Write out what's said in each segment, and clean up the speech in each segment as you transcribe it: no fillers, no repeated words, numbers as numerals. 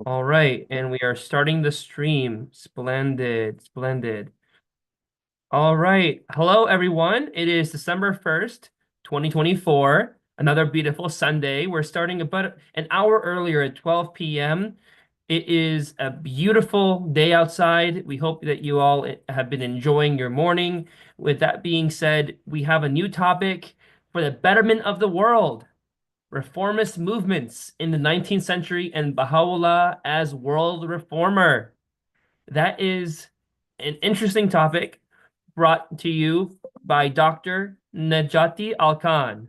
All right, and we are starting the stream. Splendid, splendid. All right. Hello, everyone. It is December 1st, 2024. Another beautiful Sunday. We're starting about an hour earlier at 12 p.m. It is a beautiful day outside. We hope that you all have been enjoying your morning. With that being said, we have a new topic for the betterment of the world. Reformist movements in the 19th century and Baha'u'llah as world reformer. That is an interesting topic brought to you by Dr. Najati Al-Khan.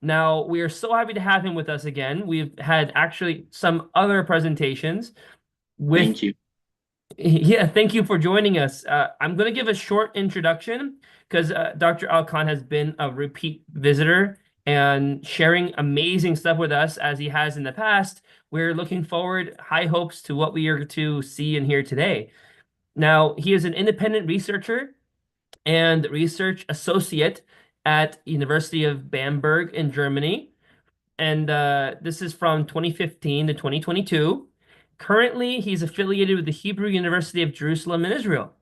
Now, we are so happy to have him with us again. We've had actually some other presentations with, Thank you. yeah, thank you for joining us. I'm going to give a short introduction because Dr. Al-Khan has been a repeat visitor and sharing amazing stuff with us as he has in the past. We're looking forward, high hopes to what we are to see and hear today. Now, he is an independent researcher and research associate at University of Bamberg in Germany. And this is from 2015 to 2022. Currently, he's affiliated with the Hebrew University of Jerusalem in Israel.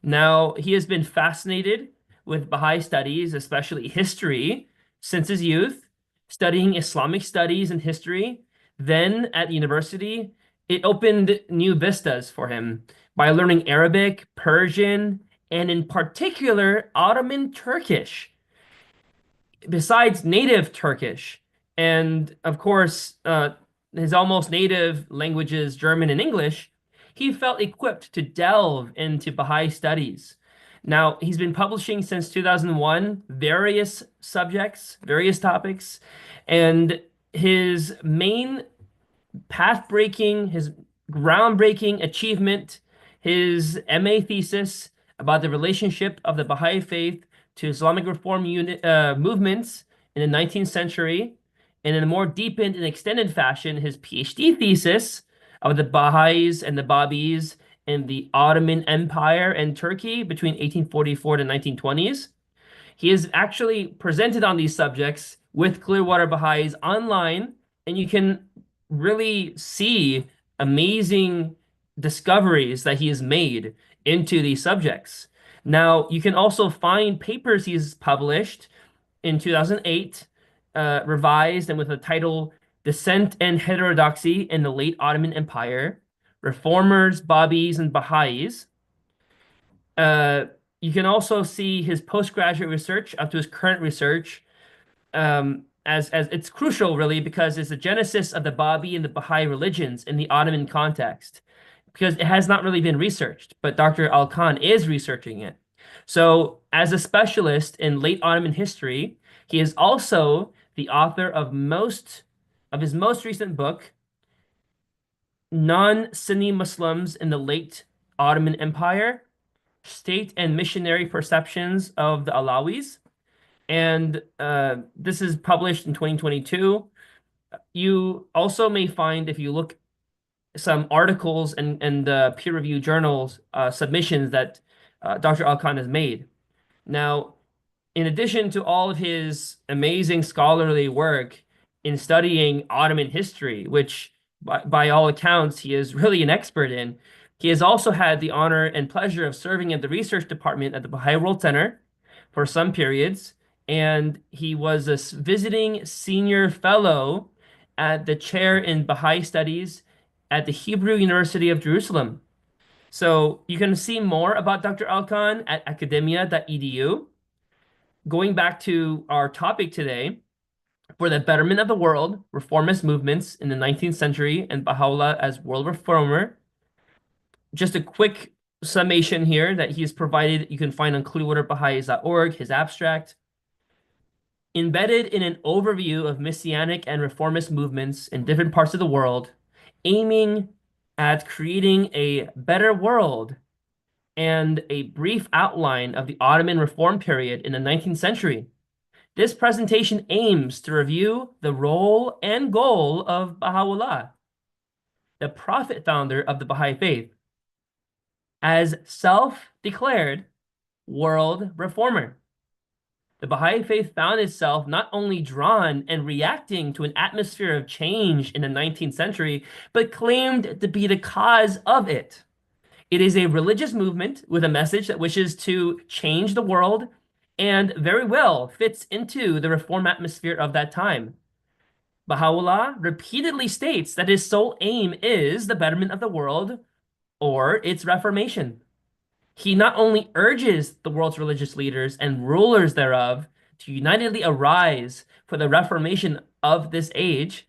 Now, he has been fascinated with Baha'i studies, especially history, since his youth, studying Islamic studies and history. Then at university, it opened new vistas for him by learning Arabic, Persian, and in particular, Ottoman Turkish besides native Turkish, and of course, his almost native languages, German and English, he felt equipped to delve into Baha'i studies. Now, he's been publishing since 2001, various subjects, various topics, and his main path-breaking, his groundbreaking achievement, his MA thesis about the relationship of the Baha'i Faith to Islamic reform movements in the 19th century, and in a more deepened and extended fashion, his PhD thesis of the Baha'is and the Babis in the Ottoman Empire and Turkey between 1844 to 1920s. He is actually presented on these subjects with Clearwater Baha'is online, and you can really see amazing discoveries that he has made into these subjects. Now, you can also find papers he's published in 2008, revised and with the title Descent and Heterodoxy in the Late Ottoman Empire, Reformers, Babis, and Baha'is. Uh, you can also see his postgraduate research up to his current research, as it's crucial really because it's the genesis of the Babi and the Baha'i religions in the Ottoman context because it has not really been researched, but Dr. Al-Khan is researching it. So, as a specialist in late Ottoman history, he is also the author of most of his most recent book, Non-Sunni Muslims in the Late Ottoman Empire: State and Missionary Perceptions of the Alawis. And this is published in 2022. You also may find, if you look, some articles and peer-reviewed journals submissions that Dr. Al-Khan has made. Now, in addition to all of his amazing scholarly work in studying Ottoman history, which by all accounts he is really an expert in, he has also had the honor and pleasure of serving at the research department at the Baha'i World Center for some periods, and he was a visiting senior fellow at the chair in Baha'i Studies at the Hebrew University of Jerusalem. So you can see more about Dr. Alkan at academia.edu. Going back to our topic today, for the betterment of the world, reformist movements in the 19th century and Baha'u'llah as world reformer. Just a quick summation here that he's provided, you can find on clearwaterbaha'is.org, his abstract. Embedded in an overview of messianic and reformist movements in different parts of the world, aiming at creating a better world and a brief outline of the Ottoman reform period in the 19th century. This presentation aims to review the role and goal of Baha'u'llah, the prophet founder of the Baha'i Faith, as self-declared world reformer. the Baha'i Faith found itself not only drawn and reacting to an atmosphere of change in the 19th century, but claimed to be the cause of it. It is a religious movement with a message that wishes to change the world and very well fits into the reform atmosphere of that time. Baha'u'llah repeatedly states that his sole aim is the betterment of the world or its reformation. He not only urges the world's religious leaders and rulers thereof to unitedly arise for the reformation of this age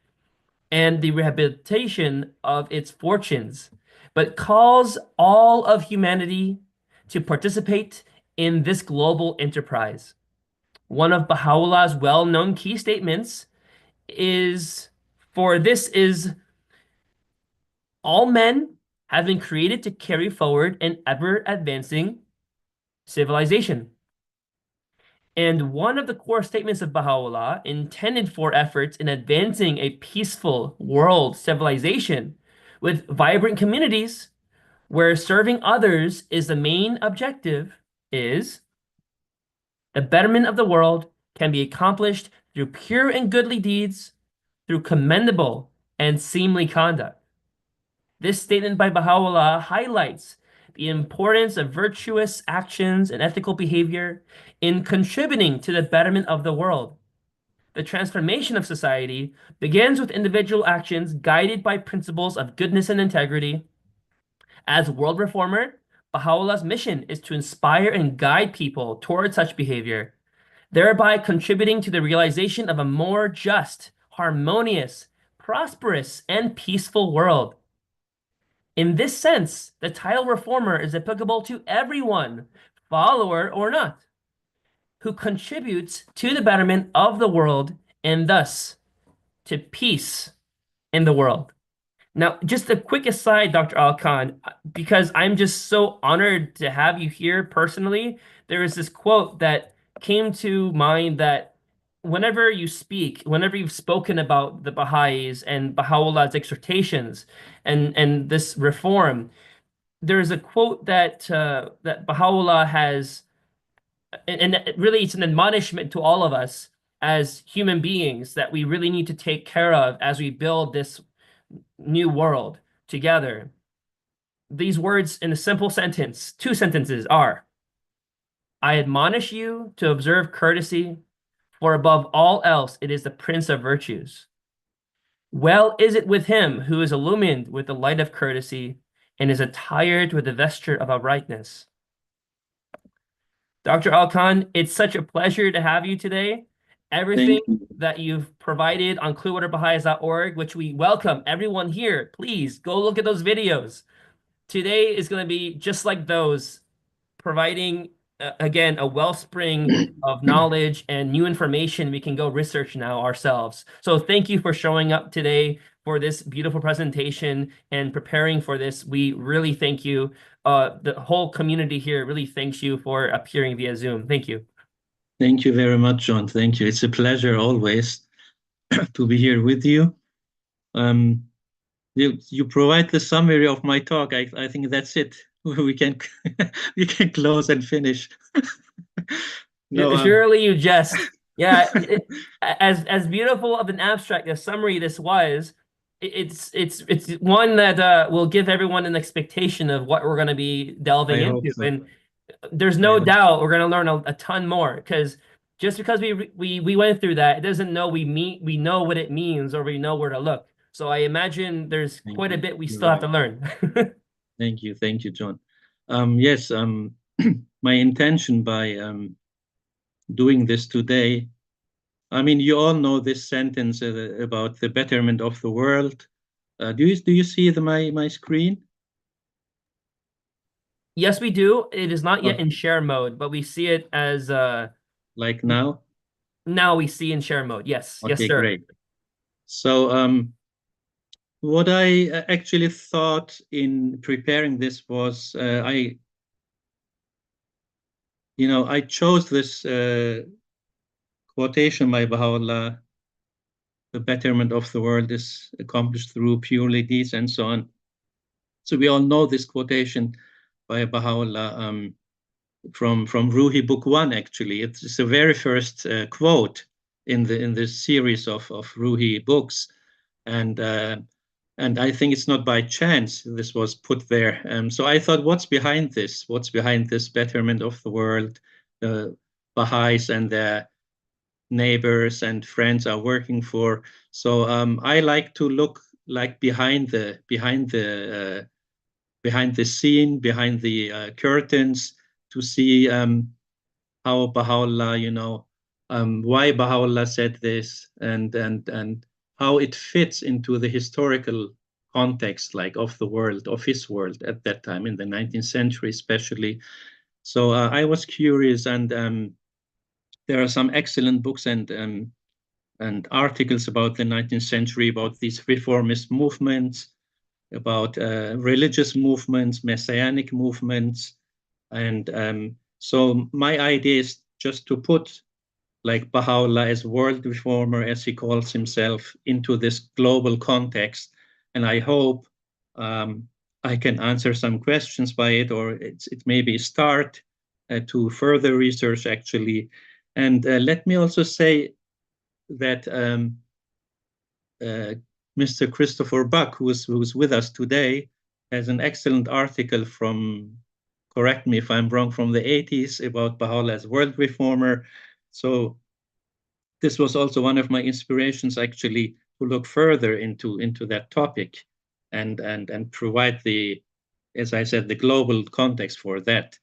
and the rehabilitation of its fortunes, but calls all of humanity to participate in this global enterprise. One of Baha'u'llah's well-known key statements is, "For this is all men have been created to carry forward an ever-advancing civilization." And one of the core statements of Baha'u'llah intended for efforts in advancing a peaceful world civilization with vibrant communities where serving others is the main objective is the betterment of the world can be accomplished through pure and goodly deeds, through commendable and seemly conduct. This statement by Baha'u'llah highlights the importance of virtuous actions and ethical behavior in contributing to the betterment of the world. The transformation of society begins with individual actions guided by principles of goodness and integrity. As world reformer, Baha'u'llah's mission is to inspire and guide people toward such behavior, thereby contributing to the realization of a more just, harmonious, prosperous, and peaceful world. In this sense, the title reformer is applicable to everyone, follower or not, who contributes to the betterment of the world and thus to peace in the world. Now, just a quick aside, Dr. Al-Khan, because I'm just so honored to have you here personally, there is this quote that came to mind that whenever you speak, whenever you've spoken about the Baha'is and Baha'u'llah's exhortations and this reform, there's a quote that Baha'u'llah has, and really it's an admonishment to all of us as human beings that we really need to take care of as we build this new world together. These words in a simple sentence, two sentences are, "I admonish you to observe courtesy, for above all else it is the prince of virtues. Well is it with him who is illumined with the light of courtesy and is attired with the vesture of uprightness." Dr. Al-Khan, it's such a pleasure to have you today. Everything that you've provided on clearwaterbaha'is.org, which we welcome everyone here, please go look at those videos. Today is going to be just like those, providing, again, a wellspring of knowledge and new information we can go research now ourselves. So thank you for showing up today for this beautiful presentation and preparing for this. We really thank you. The whole community here really thanks you for appearing via Zoom. Thank you. Thank you very much, John. Thank you. It's a pleasure always to be here with you. You provide the summary of my talk. I think that's it. We can we can close and finish. No, surely you jest. Yeah, as beautiful of an abstract as summary this was, it's one that will give everyone an expectation of what we're going to be delving into, so. and there's no doubt we're going to learn a ton more, because just because we went through that, it doesn't know we know what it means or we know where to look. So I imagine there's quite a bit we still have to learn. Thank you, John. Yes, my intention by doing this today, I mean, you all know this sentence about the betterment of the world. Do you see my screen? Yes, we do. It is not yet in share mode, but we see it as like now. Now we see in share mode. Yes, okay, yes, sir. Great. So what I actually thought in preparing this was I chose this quotation by Baha'u'llah: "The betterment of the world is accomplished through purely deeds," and so on. So we all know this quotation by Baha'u'llah. from Ruhi Book 1, actually. It's the very first quote in the series of Ruhi books, and I think it's not by chance this was put there. So I thought, what's behind this? What's behind this betterment of the world? The Baha'is and their neighbors and friends are working for. So I like to look like behind the scene, behind the curtains, to see how Baha'u'llah, why Baha'u'llah said this, and how it fits into the historical context, like of the world, of his world at that time in the 19th century, especially. So I was curious, and there are some excellent books and articles about the 19th century, about these reformist movements, about religious movements, messianic movements. And so my idea is just to put like Baha'u'llah as world reformer, as he calls himself, into this global context. And I hope I can answer some questions by it, or it may be a start to further research, actually. And let me also say that Mr. Christopher Buck, who's with us today, has an excellent article from, correct me if I'm wrong, from the 80s about Baha'u'llah as world reformer. So this was also one of my inspirations, actually, to look further into that topic and provide the, as I said, the global context for that.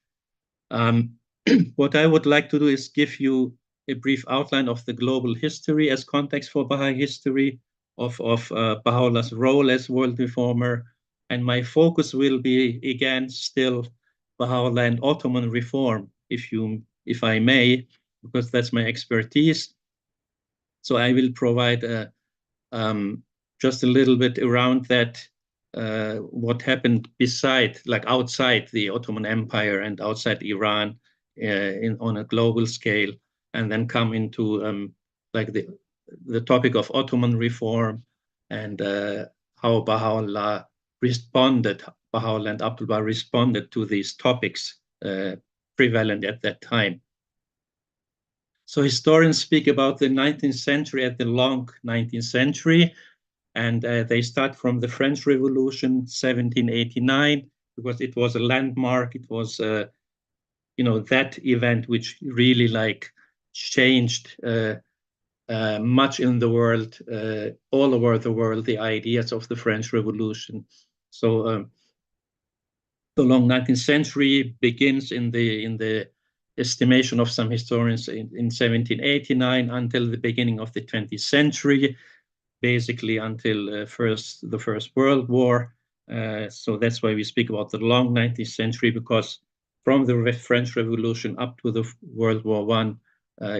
What I would like to do is give you a brief outline of the global history as context for Baha'i history, of Baha'u'llah's role as world reformer. And my focus will be, again, still Baha'u'llah and Ottoman reform, if I may, because that's my expertise. So I will provide just a little bit around that, what happened outside the Ottoman Empire and outside Iran, on a global scale, and then come into the topic of Ottoman reform and how Baha'u'llah and Abdul-Baha responded to these topics prevalent at that time. So historians speak about the 19th century as the long 19th century, and they start from the French Revolution, 1789, because it was a landmark. It was that event which really changed much in the world, all over the world, the ideas of the French Revolution. So the long 19th century begins in the estimation of some historians in 1789 until the beginning of the 20th century, basically until the First World War. So that's why we speak about the long 19th century, because from the French Revolution up to the World War I,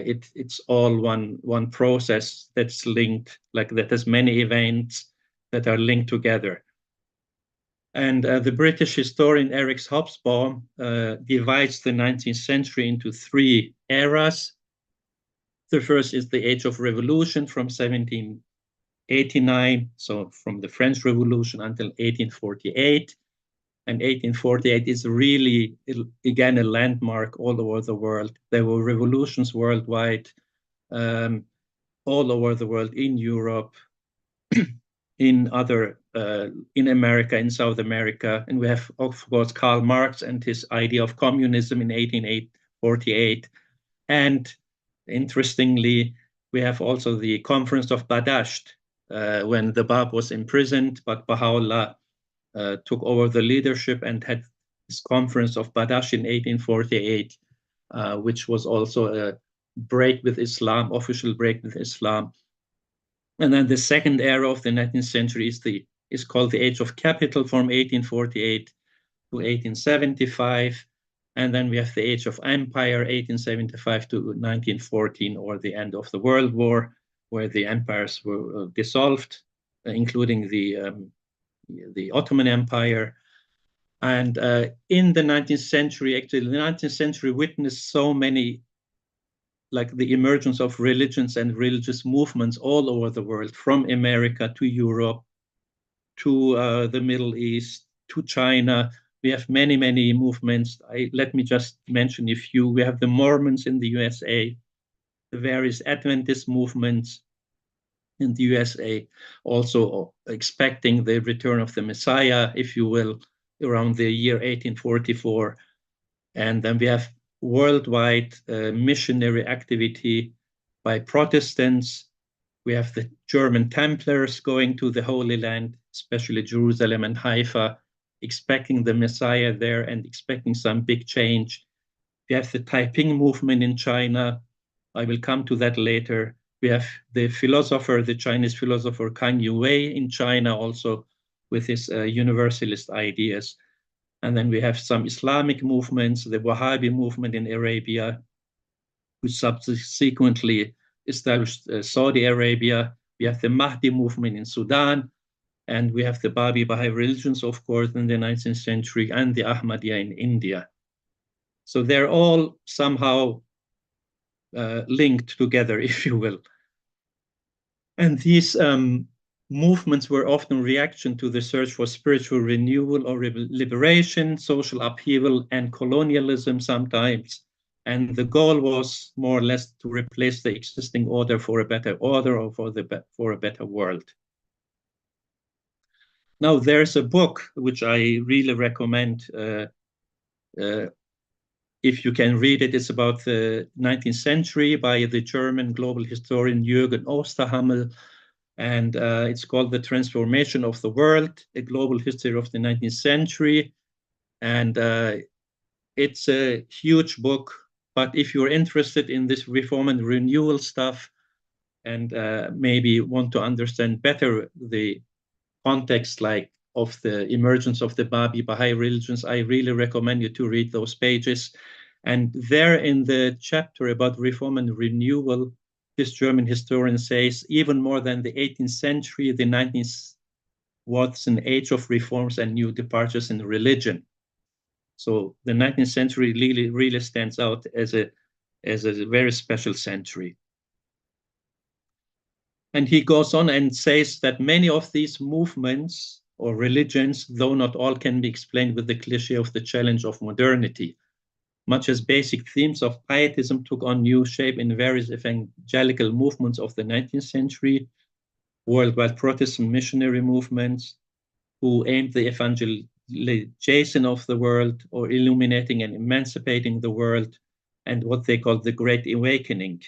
it's all one process that's linked, that has many events that are linked together. And the British historian Eric Hobsbawm divides the 19th century into three eras. The first is the Age of Revolution from 1789, so from the French Revolution until 1848. And 1848 is really, again, a landmark all over the world. There were revolutions worldwide, all over the world, in Europe, in America, in South America. And we have, of course, Karl Marx and his idea of communism in 1848. And interestingly, we have also the Conference of Badasht, when the Bab was imprisoned, but Baha'u'llah took over the leadership and had this Conference of Badasht in 1848, which was also a break with Islam, official break with Islam. And then the second era of the 19th century is called the Age of Capital from 1848 to 1875. And then we have the Age of Empire, 1875 to 1914, or the end of the World War, where the empires were dissolved, including the Ottoman Empire. And in the 19th century, actually, the 19th century witnessed so many, the emergence of religions and religious movements all over the world, from America to Europe, to the Middle East, to China. We have many, many movements. Let me just mention a few. We have the Mormons in the USA, the various Adventist movements in the USA, also expecting the return of the Messiah, if you will, around the year 1844. And then we have worldwide missionary activity by Protestants. We have the German Templars going to the Holy Land, especially Jerusalem and Haifa, expecting the Messiah there and expecting some big change. We have the Taiping movement in China. I will come to that later. We have the Chinese philosopher Kang Youwei in China also with his universalist ideas. And then we have some Islamic movements, the Wahhabi movement in Arabia, who subsequently established Saudi Arabia. We have the Mahdi movement in Sudan, and we have the Baha'i religions, of course, in the 19th century, and the Ahmadiyya in India. So they're all somehow linked together, if you will. And these movements were often reaction to the search for spiritual renewal or liberation, social upheaval, and colonialism sometimes. And the goal was more or less to replace the existing order for a better order or for a better world. Now, there's a book which I really recommend if you can read it. It's about the 19th century by the German global historian Jürgen Osterhammel. And it's called The Transformation of the World, a Global History of the 19th Century. And it's a huge book. But if you're interested in this reform and renewal stuff and maybe want to understand better the context like of the emergence of the Baha'i religions, I really recommend you to read those pages. And there in the chapter about reform and renewal, this German historian says, even more than the 18th century, the 19th was an age of reforms and new departures in religion. So the 19th century really stands out as a very special century. And he goes on and says that many of these movements or religions, though not all, can be explained with the cliché of the challenge of modernity. Much as basic themes of pietism took on new shape in various evangelical movements of the 19th century, worldwide Protestant missionary movements who aimed the evangelization of the world or illuminating and emancipating the world, and what they called the Great Awakening.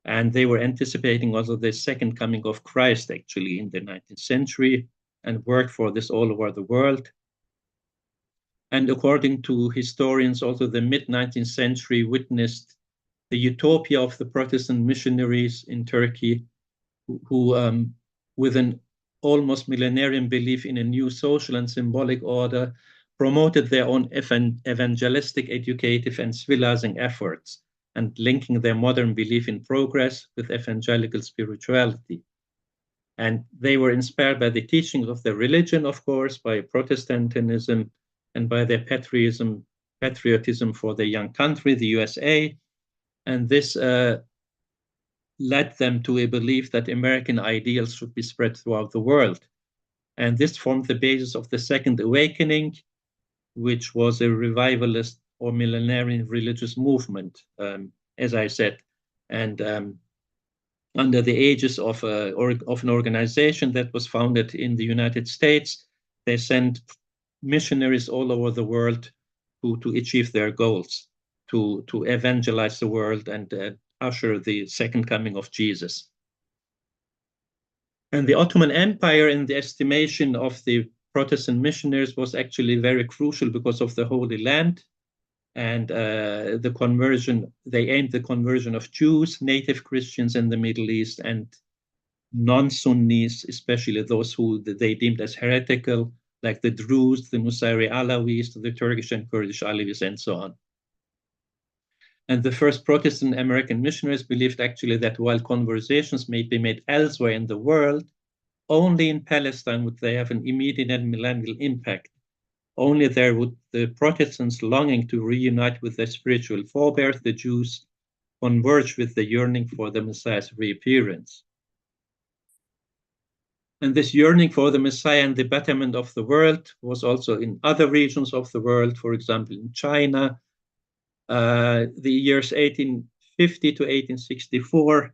And they were anticipating also the second coming of Christ, actually, in the 19th century, and worked for this all over the world. And according to historians, also the mid-19th century witnessed the utopia of the Protestant missionaries in Turkey, who with an almost millenarian belief in a new social and symbolic order, promoted their own evangelistic, educative, and civilizing efforts, and linking their modern belief in progress with evangelical spirituality. And they were inspired by the teachings of their religion, of course, by Protestantism, and by their patriotism for their young country, the USA. And this led them to a belief that American ideals should be spread throughout the world. And this formed the basis of the Second Awakening, which was a revivalist or millenarian religious movement, as I said. And under the aegis of an organization that was founded in the United States, they sent missionaries all over the world to achieve their goals, to evangelize the world and usher the second coming of Jesus. And the Ottoman Empire, in the estimation of the Protestant missionaries, was actually very crucial because of the Holy Land and the conversion. They aimed the conversion of Jews, native Christians in the Middle East, and non-Sunnis, especially those who they deemed as heretical, like the Druze, the Nusayri Alawis, the Turkish and Kurdish Alevis, and so on. And the first Protestant American missionaries believed actually that while conversions may be made elsewhere in the world, only in Palestine would they have an immediate and millennial impact. Only there would the Protestants longing to reunite with their spiritual forebears, the Jews, converge with the yearning for the Messiah's reappearance. And this yearning for the Messiah and the betterment of the world was also in other regions of the world, for example, in China. The years 1850 to 1864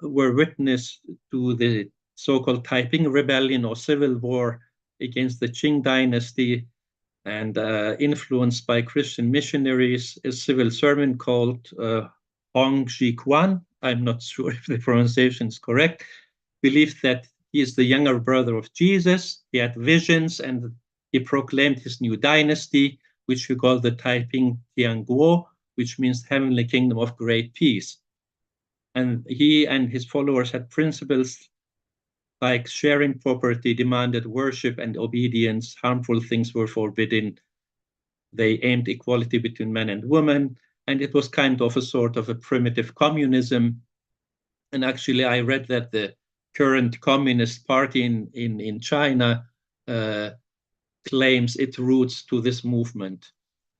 were witness to the so-called Taiping Rebellion or civil war against the Qing dynasty, and influenced by Christian missionaries. A civil servant called Hong Ji-Quan, I'm not sure if the pronunciation is correct, believed that he is the younger brother of Jesus. He had visions and he proclaimed his new dynasty, which we call the Taiping Tianguo, which means heavenly kingdom of great peace. And he and his followers had principles like sharing property, demanded worship and obedience, harmful things were forbidden. They aimed equality between men and women, and it was kind of a sort of a primitive communism. And actually, I read that the current Communist Party in China claims its roots to this movement.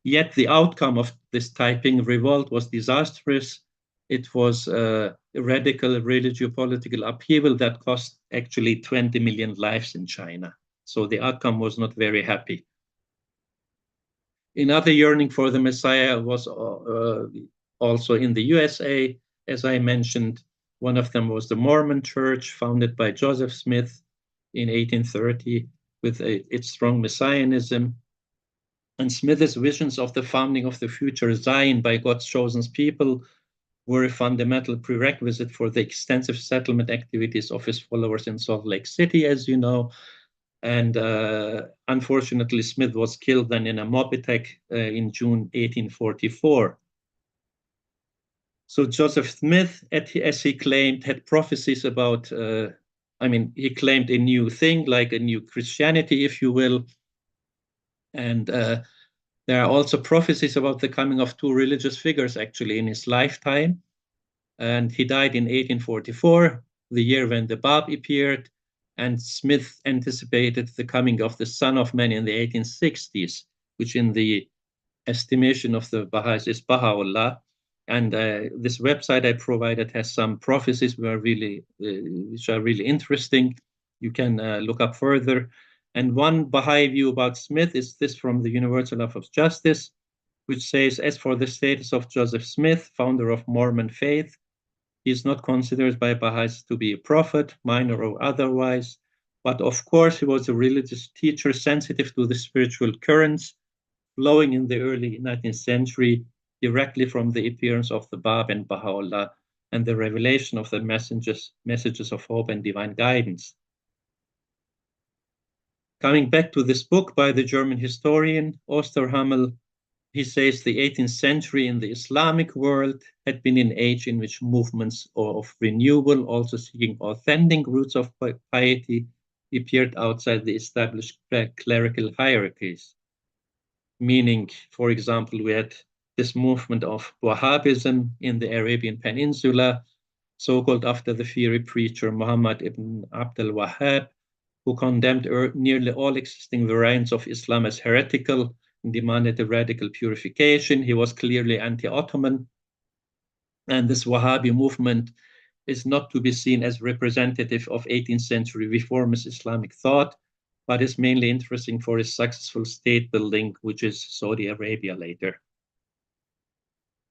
Yet the outcome of this Taiping revolt was disastrous. It was a radical religio-political upheaval that cost actually 20 million lives in China. So the outcome was not very happy. Another yearning for the Messiah was also in the USA, as I mentioned. One of them was the Mormon Church, founded by Joseph Smith in 1830, with its strong messianism. And Smith's visions of the founding of the future Zion by God's chosen people were a fundamental prerequisite for the extensive settlement activities of his followers in Salt Lake City, as you know. And unfortunately, Smith was killed then in a mob attack in June 1844. So Joseph Smith, as he claimed, had prophecies about, he claimed a new thing, like a new Christianity, if you will. And there are also prophecies about the coming of two religious figures, actually, in his lifetime. And he died in 1844, the year when the Bab appeared. And Smith anticipated the coming of the Son of Man in the 1860s, which in the estimation of the Baha'is is Baha'u'llah. And this website I provided has some prophecies which are really interesting. You can look up further. And one Baha'i view about Smith is this from the Universal Law of Justice, which says, as for the status of Joseph Smith, founder of Mormon faith, he is not considered by Baha'is to be a prophet, minor or otherwise, but of course he was a religious teacher sensitive to the spiritual currents flowing in the early 19th century directly from the appearance of the Bab and Baha'u'llah and the revelation of the messages of hope and divine guidance. Coming back to this book by the German historian Osterhammel, he says the 18th century in the Islamic world had been an age in which movements of renewal, also seeking authentic roots of piety, appeared outside the established clerical hierarchies. Meaning, for example, we had this movement of Wahhabism in the Arabian Peninsula, so-called after the fiery preacher Muhammad ibn Abdul Wahhab, who condemned nearly all existing variants of Islam as heretical and demanded a radical purification. He was clearly anti-Ottoman. And this Wahhabi movement is not to be seen as representative of 18th century reformist Islamic thought, but is mainly interesting for his successful state building, which is Saudi Arabia later.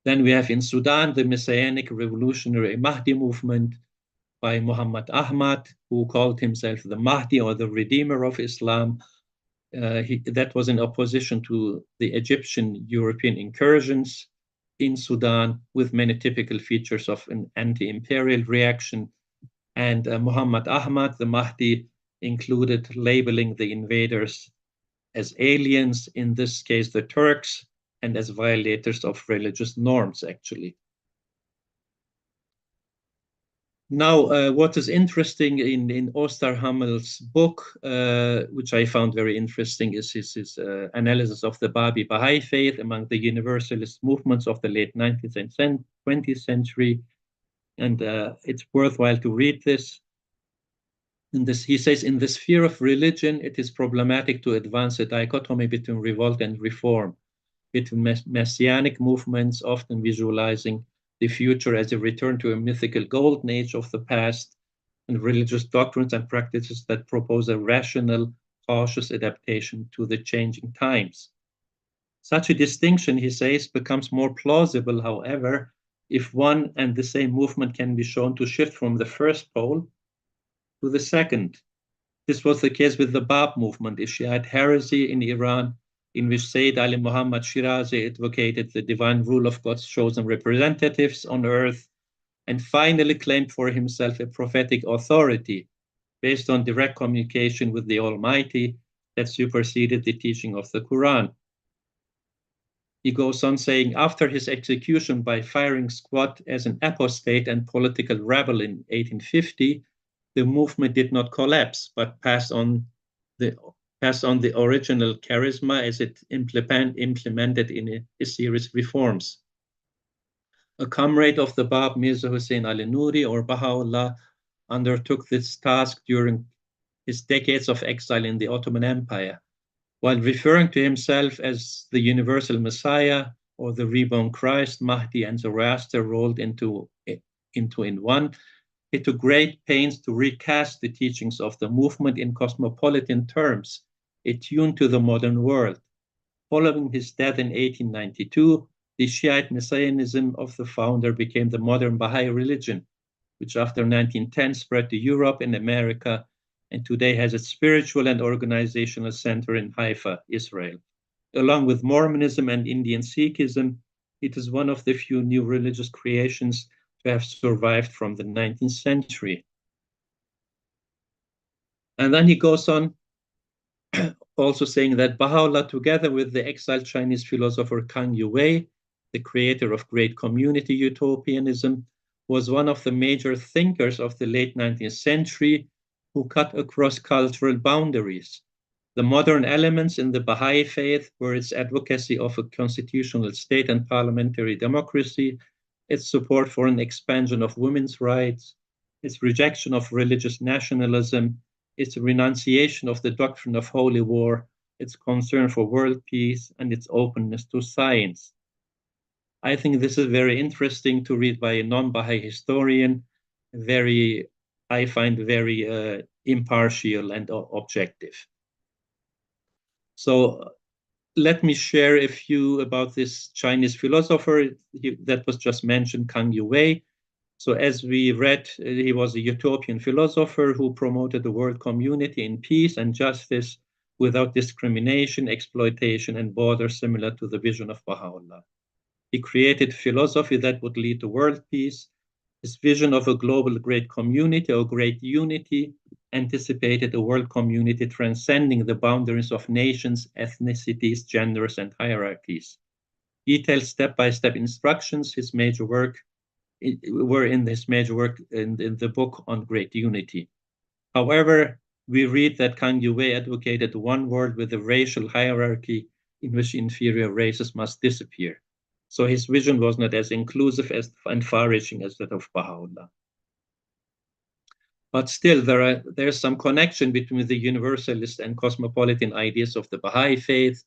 Then we have in Sudan the Messianic Revolutionary Mahdi movement by Muhammad Ahmad, who called himself the Mahdi or the Redeemer of Islam. That was in opposition to the Egyptian European incursions in Sudan, with many typical features of an anti-imperial reaction. And Muhammad Ahmad, the Mahdi, included labeling the invaders as aliens, in this case the Turks, and as violators of religious norms, actually. Now, what is interesting in Osterhammel's book, which I found very interesting, is his analysis of the Baha'i Faith among the universalist movements of the late 19th and 20th century. And it's worthwhile to read this. He says, in the sphere of religion, it is problematic to advance a dichotomy between revolt and reform, between messianic movements, often visualizing the future as a return to a mythical golden age of the past, and religious doctrines and practices that propose a rational, cautious adaptation to the changing times. Such a distinction, he says, becomes more plausible, however, if one and the same movement can be shown to shift from the first pole to the second. This was the case with the Bab movement, a Shiite heresy in Iran, in which Sayyid Ali Muhammad Shirazi advocated the divine rule of God's chosen representatives on earth, and finally claimed for himself a prophetic authority based on direct communication with the Almighty that superseded the teaching of the Quran. He goes on saying, after his execution by firing squad as an apostate and political rebel in 1850, the movement did not collapse, but passed on the original charisma as it implemented in a series of reforms. A comrade of the Bab, Mirza Hussein Ali Nuri, or Baha'u'llah, undertook this task during his decades of exile in the Ottoman Empire. While referring to himself as the universal Messiah or the reborn Christ, Mahdi and Zoroaster rolled into in one, he took great pains to recast the teachings of the movement in cosmopolitan terms, attuned to the modern world. Following his death in 1892, the Shiite messianism of the founder became the modern Baha'i religion, which after 1910 spread to Europe and America, and today has its spiritual and organizational center in Haifa, Israel. Along with Mormonism and Indian Sikhism, it is one of the few new religious creations to have survived from the 19th century. And then he goes on also saying that Baha'u'llah, together with the exiled Chinese philosopher Kang Youwei, the creator of great community utopianism, was one of the major thinkers of the late 19th century who cut across cultural boundaries. The modern elements in the Baha'i Faith were its advocacy of a constitutional state and parliamentary democracy, its support for an expansion of women's rights, its rejection of religious nationalism, its renunciation of the doctrine of holy war, its concern for world peace, and its openness to science. I think this is very interesting to read by a non-Baha'i historian, I find very impartial and objective. So let me share a few about this Chinese philosopher that was just mentioned, Kang Youwei. So as we read, he was a utopian philosopher who promoted the world community in peace and justice without discrimination, exploitation, and borders, similar to the vision of Baha'u'llah. He created philosophy that would lead to world peace. His vision of a global great community or great unity anticipated a world community transcending the boundaries of nations, ethnicities, genders, and hierarchies. Detailed step-by-step instructions, his major work in the book on Great Unity. However, we read that Kang Youwei advocated one world with a racial hierarchy in which inferior races must disappear. So his vision was not as inclusive and far-reaching as that of Baha'u'llah. But still, there's some connection between the universalist and cosmopolitan ideas of the Baha'i Faith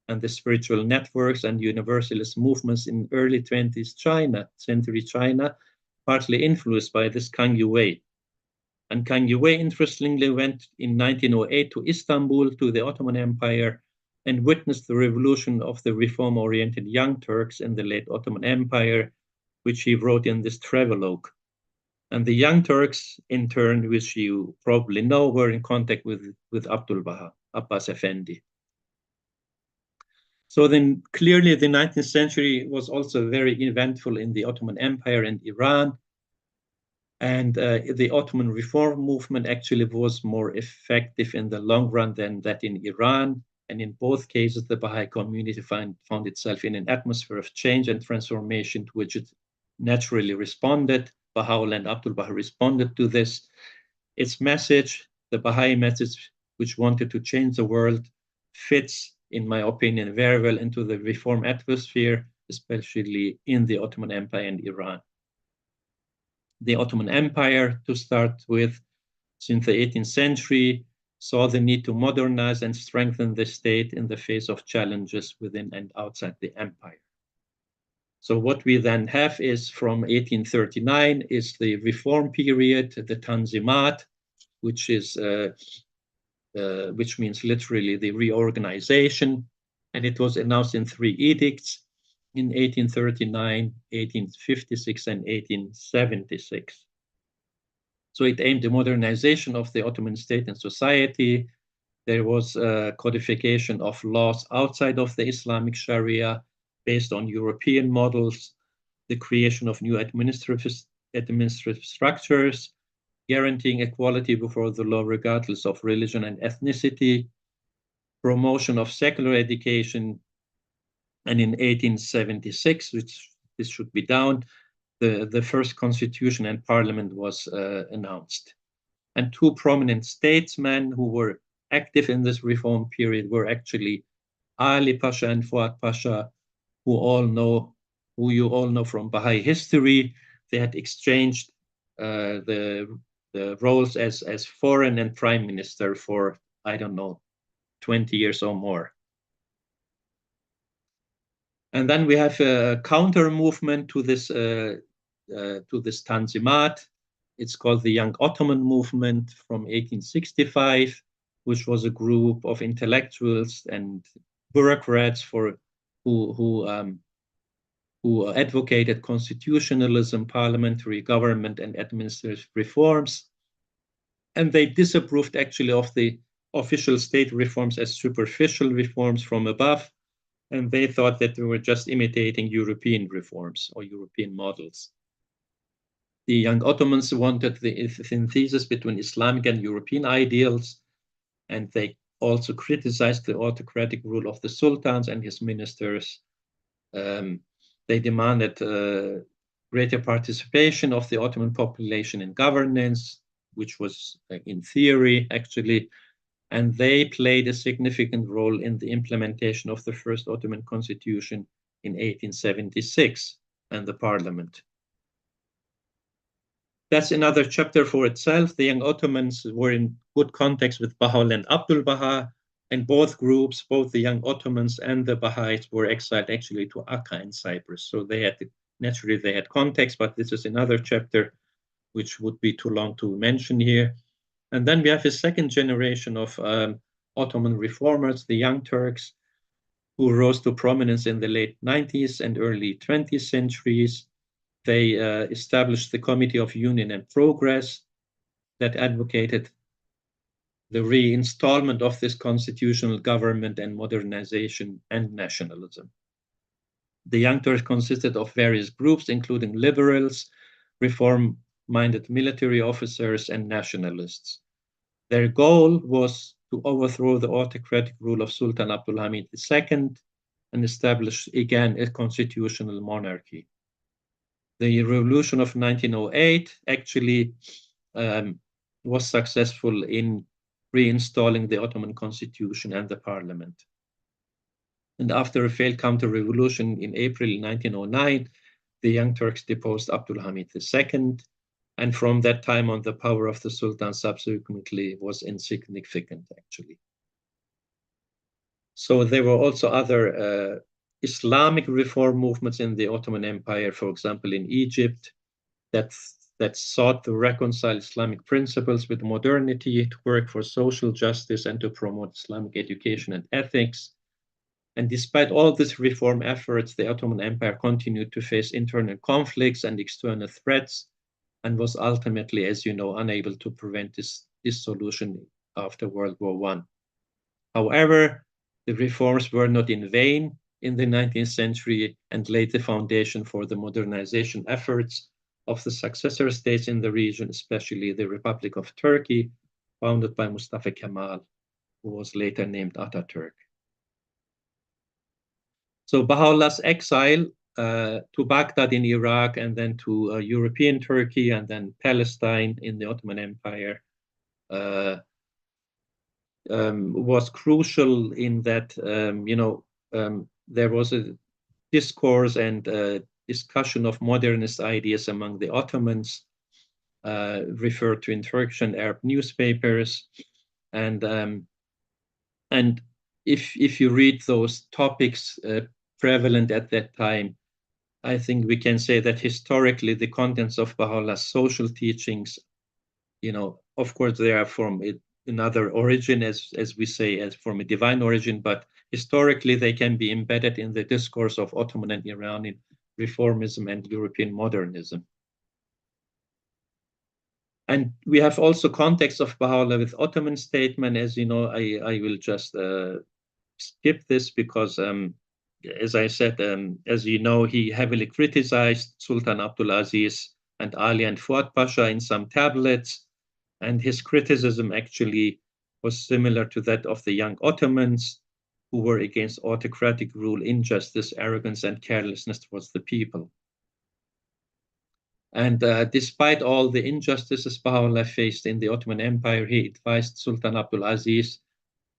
and the spiritual networks and universalist movements in early 20th century China, partly influenced by this Kang Youwei. And Kang Youwei, interestingly, went in 1908 to Istanbul, to the Ottoman Empire, and witnessed the revolution of the reform-oriented Young Turks in the late Ottoman Empire, which he wrote in this travelogue. And the Young Turks, in turn, which you probably know, were in contact with Abdul Baha, Abbas Effendi. So then clearly the 19th century was also very eventful in the Ottoman Empire and Iran. And the Ottoman reform movement actually was more effective in the long run than that in Iran. And in both cases, the Baha'i community found itself in an atmosphere of change and transformation to which it naturally responded. Baha'u'llah and Abdul Baha responded to this. Its message, the Baha'i message, which wanted to change the world, fits, in my opinion, very well into the reform atmosphere, especially in the Ottoman Empire and Iran. The Ottoman Empire, to start with, since the 18th century, saw the need to modernize and strengthen the state in the face of challenges within and outside the empire. So what we then have is from 1839 is the reform period, the Tanzimat, which means literally the reorganization, and it was announced in 3 edicts in 1839, 1856, and 1876. So it aimed the modernization of the Ottoman state and society. There was a codification of laws outside of the Islamic Sharia based on European models, the creation of new administrative structures, guaranteeing equality before the law regardless of religion and ethnicity, promotion of secular education, and in 1876, which this should be down, the first constitution and parliament was announced. And 2 prominent statesmen who were active in this reform period were actually Ali Pasha and Fuad Pasha, who you all know from Baha'i history. They had exchanged the roles as foreign and prime minister for, I don't know, 20 years or more. And then we have a counter movement to this Tanzimat. It's called the Young Ottoman Movement from 1865, which was a group of intellectuals and bureaucrats who advocated constitutionalism, parliamentary government, and administrative reforms. And they disapproved actually of the official state reforms as superficial reforms from above. And they thought that they were just imitating European reforms or European models. The young Ottomans wanted the synthesis between Islamic and European ideals, and they also criticized the autocratic rule of the sultans and his ministers. They demanded greater participation of the Ottoman population in governance, which was in theory actually, and they played a significant role in the implementation of the first Ottoman constitution in 1876 and the parliament. That's another chapter for itself. The young Ottomans were in good contact with Baha'u'llah and Abdul Baha, and both groups, both the young Ottomans and the Baha'is, were exiled actually to Akka in Cyprus. So naturally they had contacts, but this is another chapter which would be too long to mention here. And then we have a second generation of Ottoman reformers, the Young Turks, who rose to prominence in the late 19th and early 20th centuries. They established the Committee of Union and Progress that advocated the reinstallment of this constitutional government and modernization and nationalism. The Young Turks consisted of various groups, including liberals, reform-minded military officers, and nationalists. Their goal was to overthrow the autocratic rule of Sultan Abdul Hamid II and establish again a constitutional monarchy. The revolution of 1908 actually was successful in reinstalling the Ottoman constitution and the parliament. And after a failed counter-revolution in April 1909, the Young Turks deposed Abdul Hamid II, and from that time on, the power of the Sultan subsequently was insignificant, actually. So there were also other Islamic reform movements in the Ottoman Empire, for example, in Egypt, that sought to reconcile Islamic principles with modernity, to work for social justice, and to promote Islamic education and ethics. And despite all these reform efforts, the Ottoman Empire continued to face internal conflicts and external threats, and was ultimately, as you know, unable to prevent this dissolution after World War I. However, the reforms were not in vain in the 19th century and laid the foundation for the modernization efforts of the successor states in the region, especially the Republic of Turkey, founded by Mustafa Kemal, who was later named Ataturk. So Baha'u'llah's exile to Baghdad in Iraq, and then to European Turkey, and then Palestine in the Ottoman Empire was crucial in that, there was a discourse and discussion of modernist ideas among the Ottomans, referred to in Turkish and Arab newspapers, and if you read those topics prevalent at that time, I think we can say that historically the contents of Baha'u'llah's social teachings, of course they are from another origin, as we say, as from a divine origin, but historically they can be embedded in the discourse of Ottoman and Iranian reformism and European modernism. And we have also context of Baha'u'llah with Ottoman statement. As you know, I will just skip this because, as I said, as you know, he heavily criticized Sultan Abdulaziz and Ali and Fuad Pasha in some tablets. And his criticism actually was similar to that of the young Ottomans, who were against autocratic rule, injustice, arrogance, and carelessness towards the people. And despite all the injustices Baha'u'llah faced in the Ottoman Empire, he advised Sultan Abdulaziz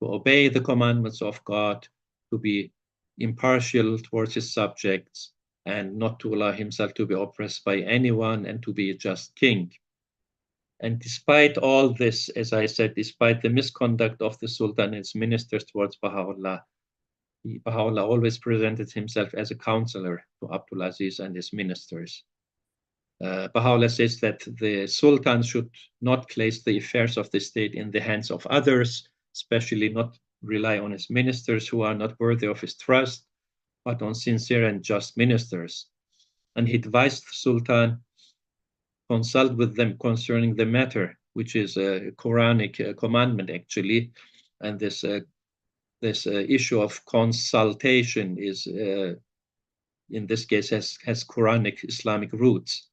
to obey the commandments of God, to be impartial towards his subjects, and not to allow himself to be oppressed by anyone, and to be a just king. And despite all this, as I said, despite the misconduct of the Sultan and his ministers towards Baha'u'llah, Baha'u'llah always presented himself as a counselor to Abdulaziz and his ministers. Baha'u'llah says that the Sultan should not place the affairs of the state in the hands of others, especially not rely on his ministers who are not worthy of his trust, but on sincere and just ministers. And he advised the Sultan, consult with them concerning the matter, which is a Quranic commandment actually. And this issue of consultation is, in this case, has Quranic Islamic roots.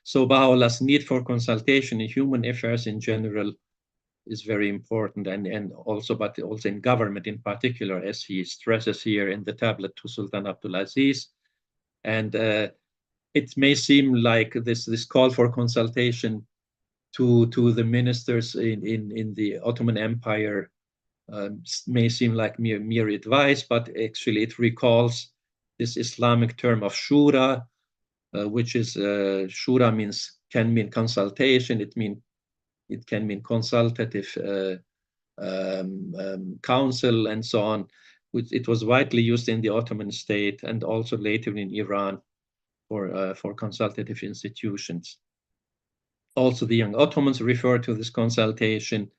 So Baha'u'llah's need for consultation in human affairs in general is very important, but also in government in particular, as he stresses here in the tablet to Sultan Abdulaziz. And it may seem like this call for consultation to the ministers in the Ottoman Empire may seem like mere advice, but actually it recalls this Islamic term of shura, which is shura can mean consultation. It can mean consultative council and so on. It was widely used in the Ottoman state and also later in Iran for consultative institutions. Also, the young Ottomans refer to this consultation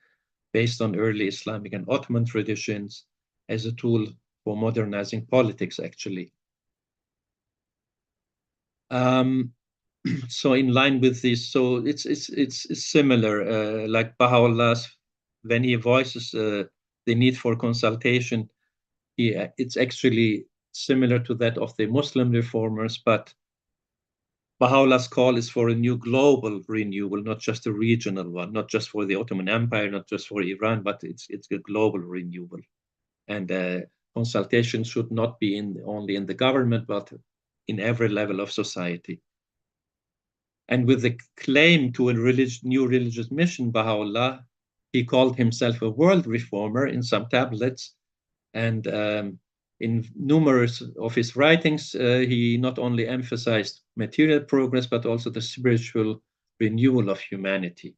based on early Islamic and Ottoman traditions as a tool for modernizing politics, actually. So in line with this, so it's similar, like Baha'u'llah's, when he voices the need for consultation, it's actually similar to that of the Muslim reformers, but Baha'u'llah's call is for a new global renewal, not just a regional one, not just for the Ottoman Empire, not just for Iran, but it's a global renewal. And consultation should not be only in the government, but in every level of society. And with the claim to a new religious mission, Baha'u'llah, he called himself a world reformer in some tablets. And in numerous of his writings, he not only emphasized material progress, but also the spiritual renewal of humanity.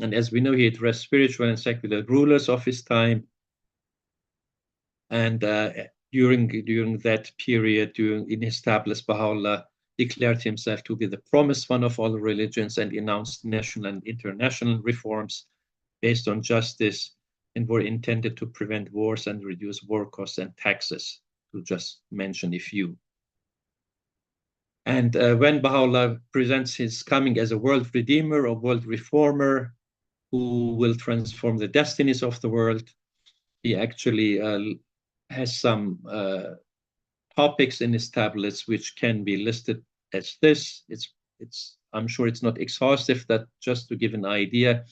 And as we know, he addressed spiritual and secular rulers of his time. And during that period, in his tablets, Baha'u'llah declared himself to be the promised one of all religions and announced national and international reforms based on justice and were intended to prevent wars and reduce war costs and taxes, to just mention a few. And when Baha'u'llah presents his coming as a world redeemer or world reformer who will transform the destinies of the world, he actually has some topics in his tablets which can be listed as this. I'm sure it's not exhaustive, that just to give an idea.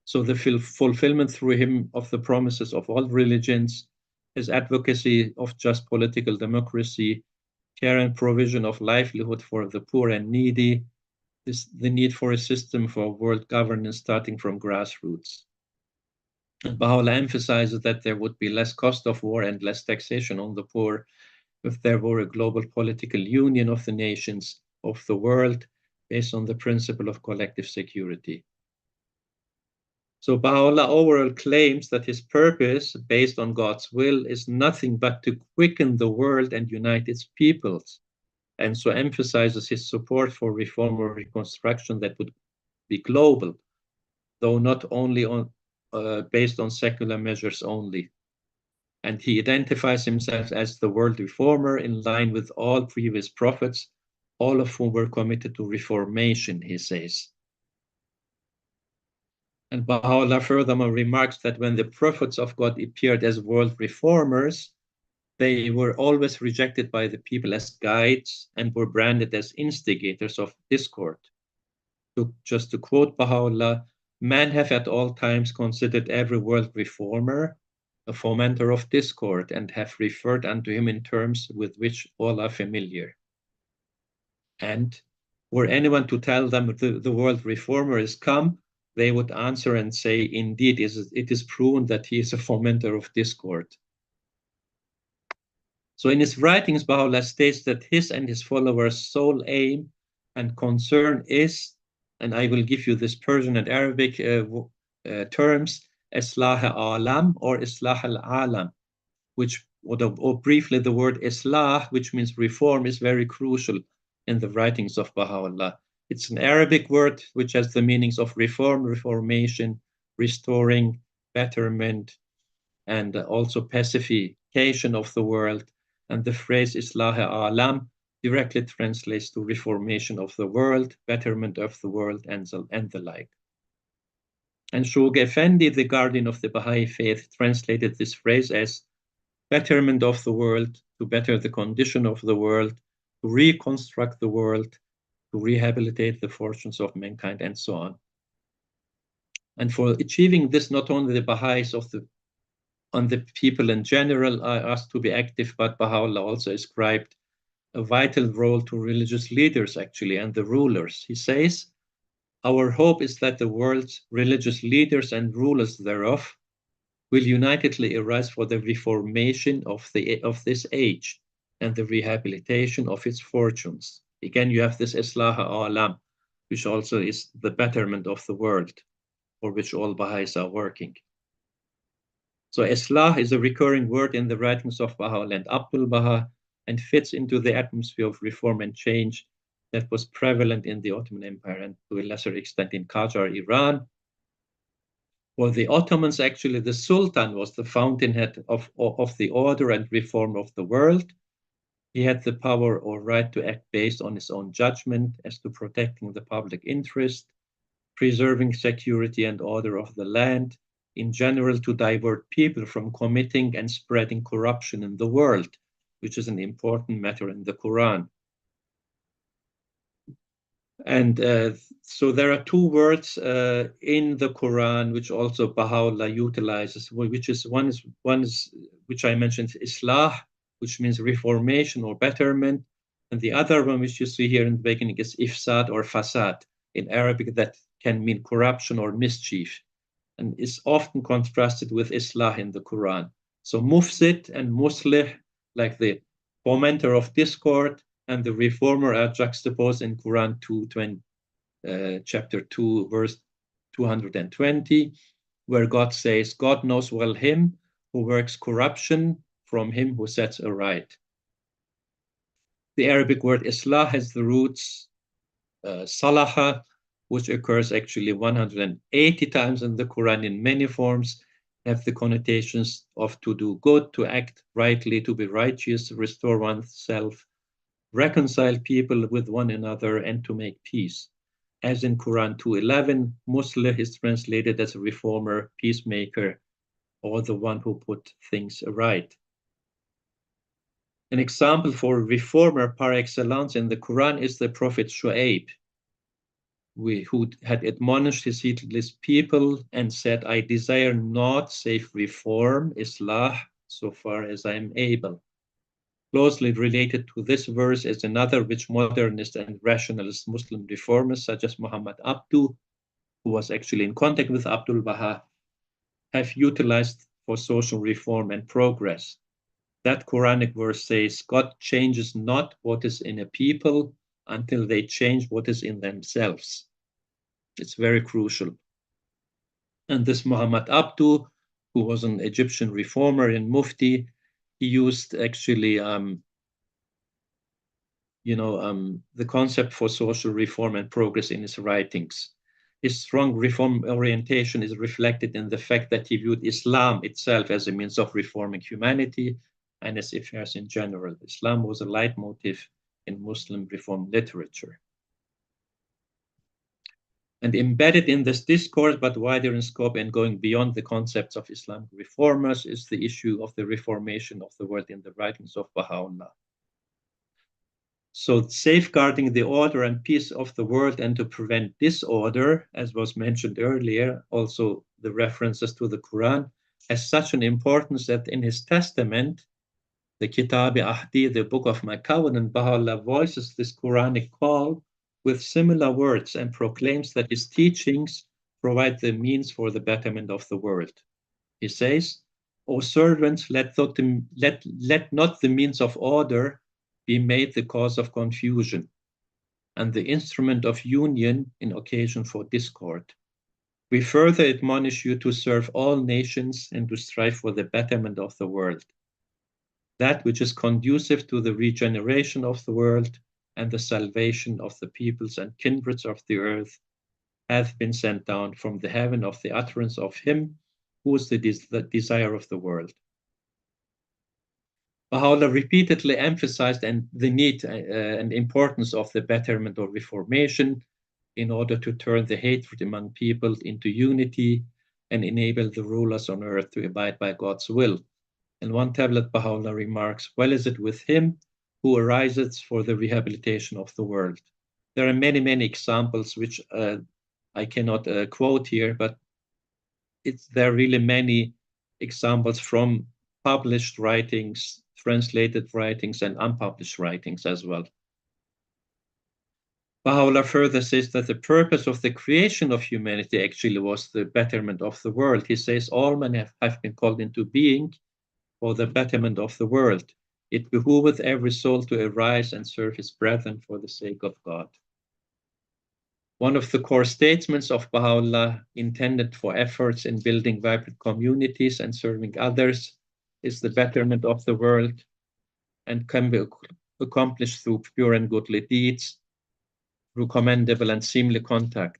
So the fulfillment through him of the promises of all religions, his advocacy of just political democracy, care and provision of livelihood for the poor and needy, the need for a system for world governance starting from grassroots. And Baha'u'llah emphasizes that there would be less cost of war and less taxation on the poor if there were a global political union of the nations of the world based on the principle of collective security. So Baha'u'llah overall claims that his purpose, based on God's will, is nothing but to quicken the world and unite its peoples, and so emphasizes his support for reform or reconstruction that would be global, though not only based on secular measures only. And he identifies himself as the world reformer in line with all previous prophets, all of whom were committed to reformation, he says. And Baha'u'llah furthermore remarks that when the prophets of God appeared as world reformers, they were always rejected by the people as guides and were branded as instigators of discord. Just to quote Baha'u'llah, men have at all times considered every world reformer a fomenter of discord, and have referred unto him in terms with which all are familiar. And were anyone to tell them the world reformer is come, they would answer and say, indeed, it is proven that he is a fomenter of discord. So in his writings, Baha'u'llah states that his and his followers' sole aim and concern is, and I will give you this Persian and Arabic terms, Islah al-Alam or Islah al-Alam, which, or briefly, the word Islah, which means reform, is very crucial in the writings of Baha'u'llah. It's an Arabic word which has the meanings of reform, reformation, restoring, betterment, and also pacification of the world. And the phrase Islah al-Alam directly translates to reformation of the world, betterment of the world, and the like. And Shoghi Effendi, the guardian of the Baha'i Faith, translated this phrase as betterment of the world, to better the condition of the world, to reconstruct the world, to rehabilitate the fortunes of mankind, and so on. And for achieving this, not only the Baha'is on the people in general are asked to be active, but Baha'u'llah also ascribed a vital role to religious leaders, actually, and the rulers. He says, our hope is that the world's religious leaders and rulers thereof will unitedly arise for the reformation of this age and the rehabilitation of its fortunes. Again, you have this Islah al-Alam, which also is the betterment of the world, for which all Baha'is are working. So Islah is a recurring word in the writings of Baha'u'llah and Abdul Baha, and fits into the atmosphere of reform and change that was prevalent in the Ottoman Empire and to a lesser extent in Qajar, Iran. For the Ottomans, actually, the Sultan was the fountainhead of the order and reform of the world. He had the power or right to act based on his own judgment as to protecting the public interest, preserving security and order of the land, in general, to divert people from committing and spreading corruption in the world, which is an important matter in the Quran. And so there are two words in the Quran which also Baha'u'llah utilizes, which is one is which I mentioned, Islah, which means reformation or betterment, and the other one which you see here in the beginning is Ifsad or Fasad in Arabic, that can mean corruption or mischief, and is often contrasted with Islah in the Quran. So Mufsid and Muslih, like the fomenter of discord and the reformer, are juxtaposed in Quran 2, chapter 2, verse 220, where God says, God knows well him who works corruption from him who sets aright. The Arabic word Islah has the roots Salaha, which occurs actually 180 times in the Quran in many forms, have the connotations of to do good, to act rightly, to be righteous, restore oneself, reconcile people with one another, and to make peace. As in Quran 2:11, Muslih is translated as a reformer, peacemaker, or the one who put things right. An example for a reformer par excellence in the Quran is the Prophet Shu'aib, who had admonished his heedless people and said, I desire not save reform, Islah, so far as I am able. Closely related to this verse is another which modernist and rationalist Muslim reformers such as Muhammad Abdu, who was actually in contact with Abdul Baha, have utilized for social reform and progress. That Quranic verse says, God changes not what is in a people until they change what is in themselves. It's very crucial. And this Muhammad Abdu, who was an Egyptian reformer and mufti, he used actually the concept for social reform and progress in his writings. His strong reform orientation is reflected in the fact that he viewed Islam itself as a means of reforming humanity and its affairs in general. Islam was a leitmotif in Muslim reform literature. And embedded in this discourse, but wider in scope and going beyond the concepts of Islamic reformers, is the issue of the reformation of the world in the writings of Baha'u'llah. So safeguarding the order and peace of the world and to prevent disorder, as was mentioned earlier, also the references to the Quran, has such an importance that in his testament, the Kitab-i-Ahdi, the Book of My Covenant, Baha'u'llah voices this Quranic call with similar words and proclaims that his teachings provide the means for the betterment of the world. He says, O servants, let not the means of order be made the cause of confusion, and the instrument of union in occasion for discord. We further admonish you to serve all nations and to strive for the betterment of the world, that which is conducive to the regeneration of the world and the salvation of the peoples and kindreds of the earth, hath been sent down from the heaven of the utterance of him who is the desire of the world. Baha'u'llah repeatedly emphasized the need and importance of the betterment or reformation in order to turn the hatred among people into unity and enable the rulers on earth to abide by God's will. In one tablet, Baha'u'llah remarks, well is it with him who arises for the rehabilitation of the world. There are many, many examples which I cannot quote here, but there are really many examples from published writings, translated writings, and unpublished writings as well. Baha'u'llah further says that the purpose of the creation of humanity actually was the betterment of the world. He says all men have been called into being for the betterment of the world. It behooveth every soul to arise and serve his brethren for the sake of God. One of the core statements of Baha'u'llah intended for efforts in building vibrant communities and serving others is the betterment of the world and can be accomplished through pure and goodly deeds, through commendable and seemly conduct.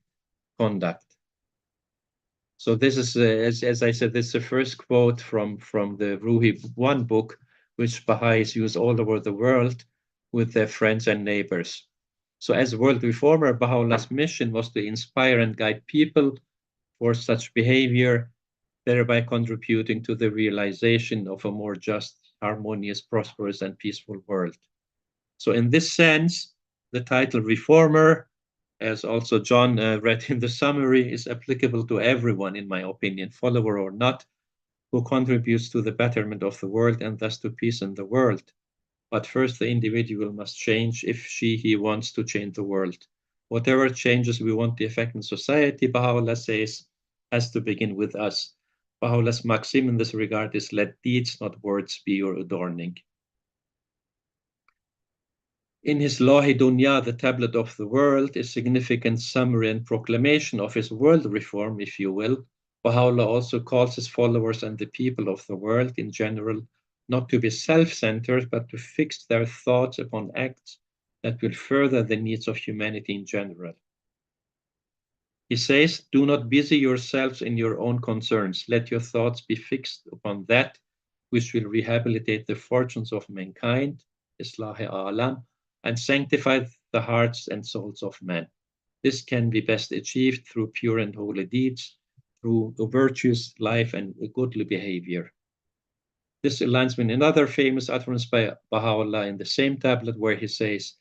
So this is, as I said, this is the first quote from the Ruhi 1 book, which Baha'is use all over the world with their friends and neighbors. So as world reformer, Baha'u'llah's mission was to inspire and guide people for such behavior, thereby contributing to the realization of a more just, harmonious, prosperous, and peaceful world. So in this sense, the title reformer, as also John read in the summary, is applicable to everyone, in my opinion, follower or not, who contributes to the betterment of the world and thus to peace in the world. But first, the individual must change if he wants to change the world. Whatever changes we want to effect in society, Baha'u'llah says, has to begin with us. Baha'u'llah's maxim in this regard is, let deeds, not words, be your adorning. In his Lahi Dunya, the tablet of the world, a significant summary and proclamation of his world reform, if you will, Baha'u'llah also calls his followers and the people of the world in general not to be self-centered, but to fix their thoughts upon acts that will further the needs of humanity in general. He says, do not busy yourselves in your own concerns. Let your thoughts be fixed upon that which will rehabilitate the fortunes of mankind, Islahi Alam, and sanctify the hearts and souls of men. This can be best achieved through pure and holy deeds, through a virtuous life and a goodly behavior. This aligns with another famous utterance by Baha'u'llah in the same tablet where he says,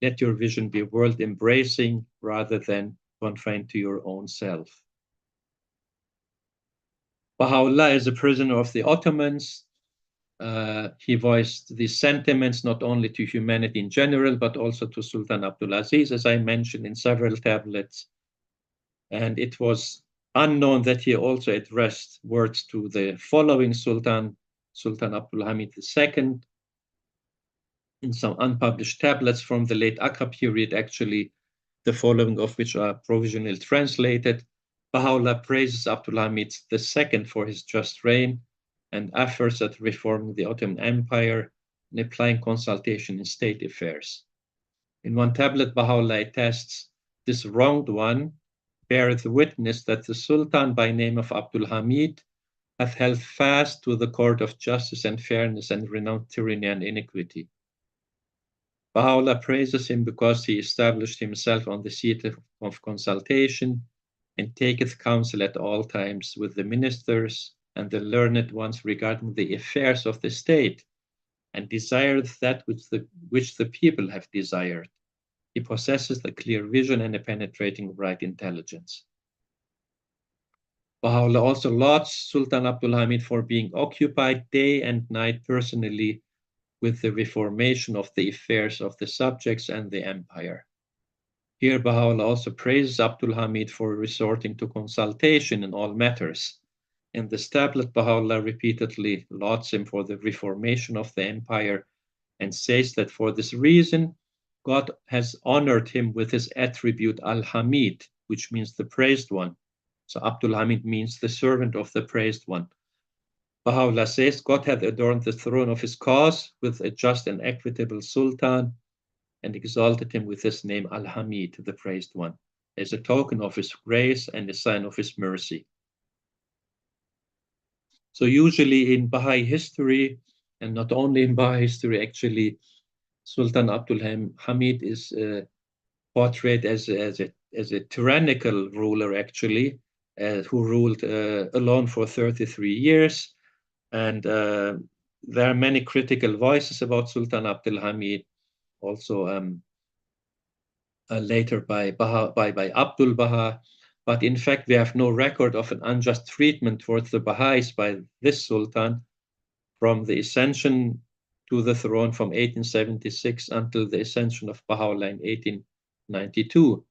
let your vision be world-embracing rather than confined to your own self. Baha'u'llah is a prisoner of the Ottomans. He voiced these sentiments not only to humanity in general, but also to Sultan Abdulaziz, as I mentioned in several tablets. And it was unknown that he also addressed words to the following Sultan Abdul Hamid II, in some unpublished tablets from the late Akka period, actually, the following of which are provisionally translated. Baha'u'llah praises Abdul Hamid II for his just reign and efforts at reforming the Ottoman Empire and applying consultation in state affairs. In one tablet, Baha'u'llah attests, "This wronged one beareth witness that the Sultan by name of Abdul Hamid hath held fast to the court of justice and fairness and renounced tyranny and iniquity." Baha'u'llah praises him because he established himself on the seat of consultation and taketh counsel at all times with the ministers and the learned ones regarding the affairs of the state, and desireth that which the people have desired. He possesses a clear vision and a penetrating right intelligence. Baha'u'llah also lauds Sultan Abdul Hamid for being occupied day and night personally with the reformation of the affairs of the subjects and the empire. Here Baha'u'llah also praises Abdul Hamid for resorting to consultation in all matters. In this tablet, Baha'u'llah repeatedly lauds him for the reformation of the empire and says that for this reason, God has honored him with his attribute Al-Hamid, which means the praised one. So Abdul Hamid means the servant of the praised one. Baha'u'llah says, God hath adorned the throne of his cause with a just and equitable sultan and exalted him with his name Al-Hamid, the praised one, as a token of his grace and a sign of his mercy. So usually in Baha'i history, and not only in Baha'i history, actually, Sultan Abdul Hamid is portrayed as a tyrannical ruler, actually, who ruled alone for 33 years. And there are many critical voices about Sultan Abdul Hamid, also later by Abdul Baha. But in fact, we have no record of an unjust treatment towards the Baha'is by this Sultan from the ascension to the throne from 1876 until the ascension of Baha'u'llah in 1892.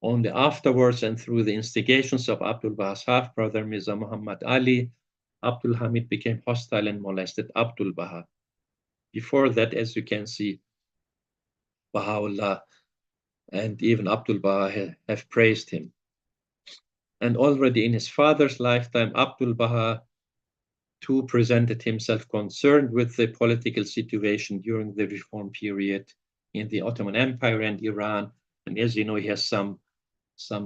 Only afterwards and through the instigations of Abdul Baha's half-brother Mirza Muhammad Ali, Abdul Hamid became hostile and molested Abdul Baha. Before that, as you can see, Baha'u'llah and even Abdul Baha have praised him. And already in his father's lifetime, Abdul Baha too presented himself concerned with the political situation during the reform period in the Ottoman Empire and Iran. And as you know, he has some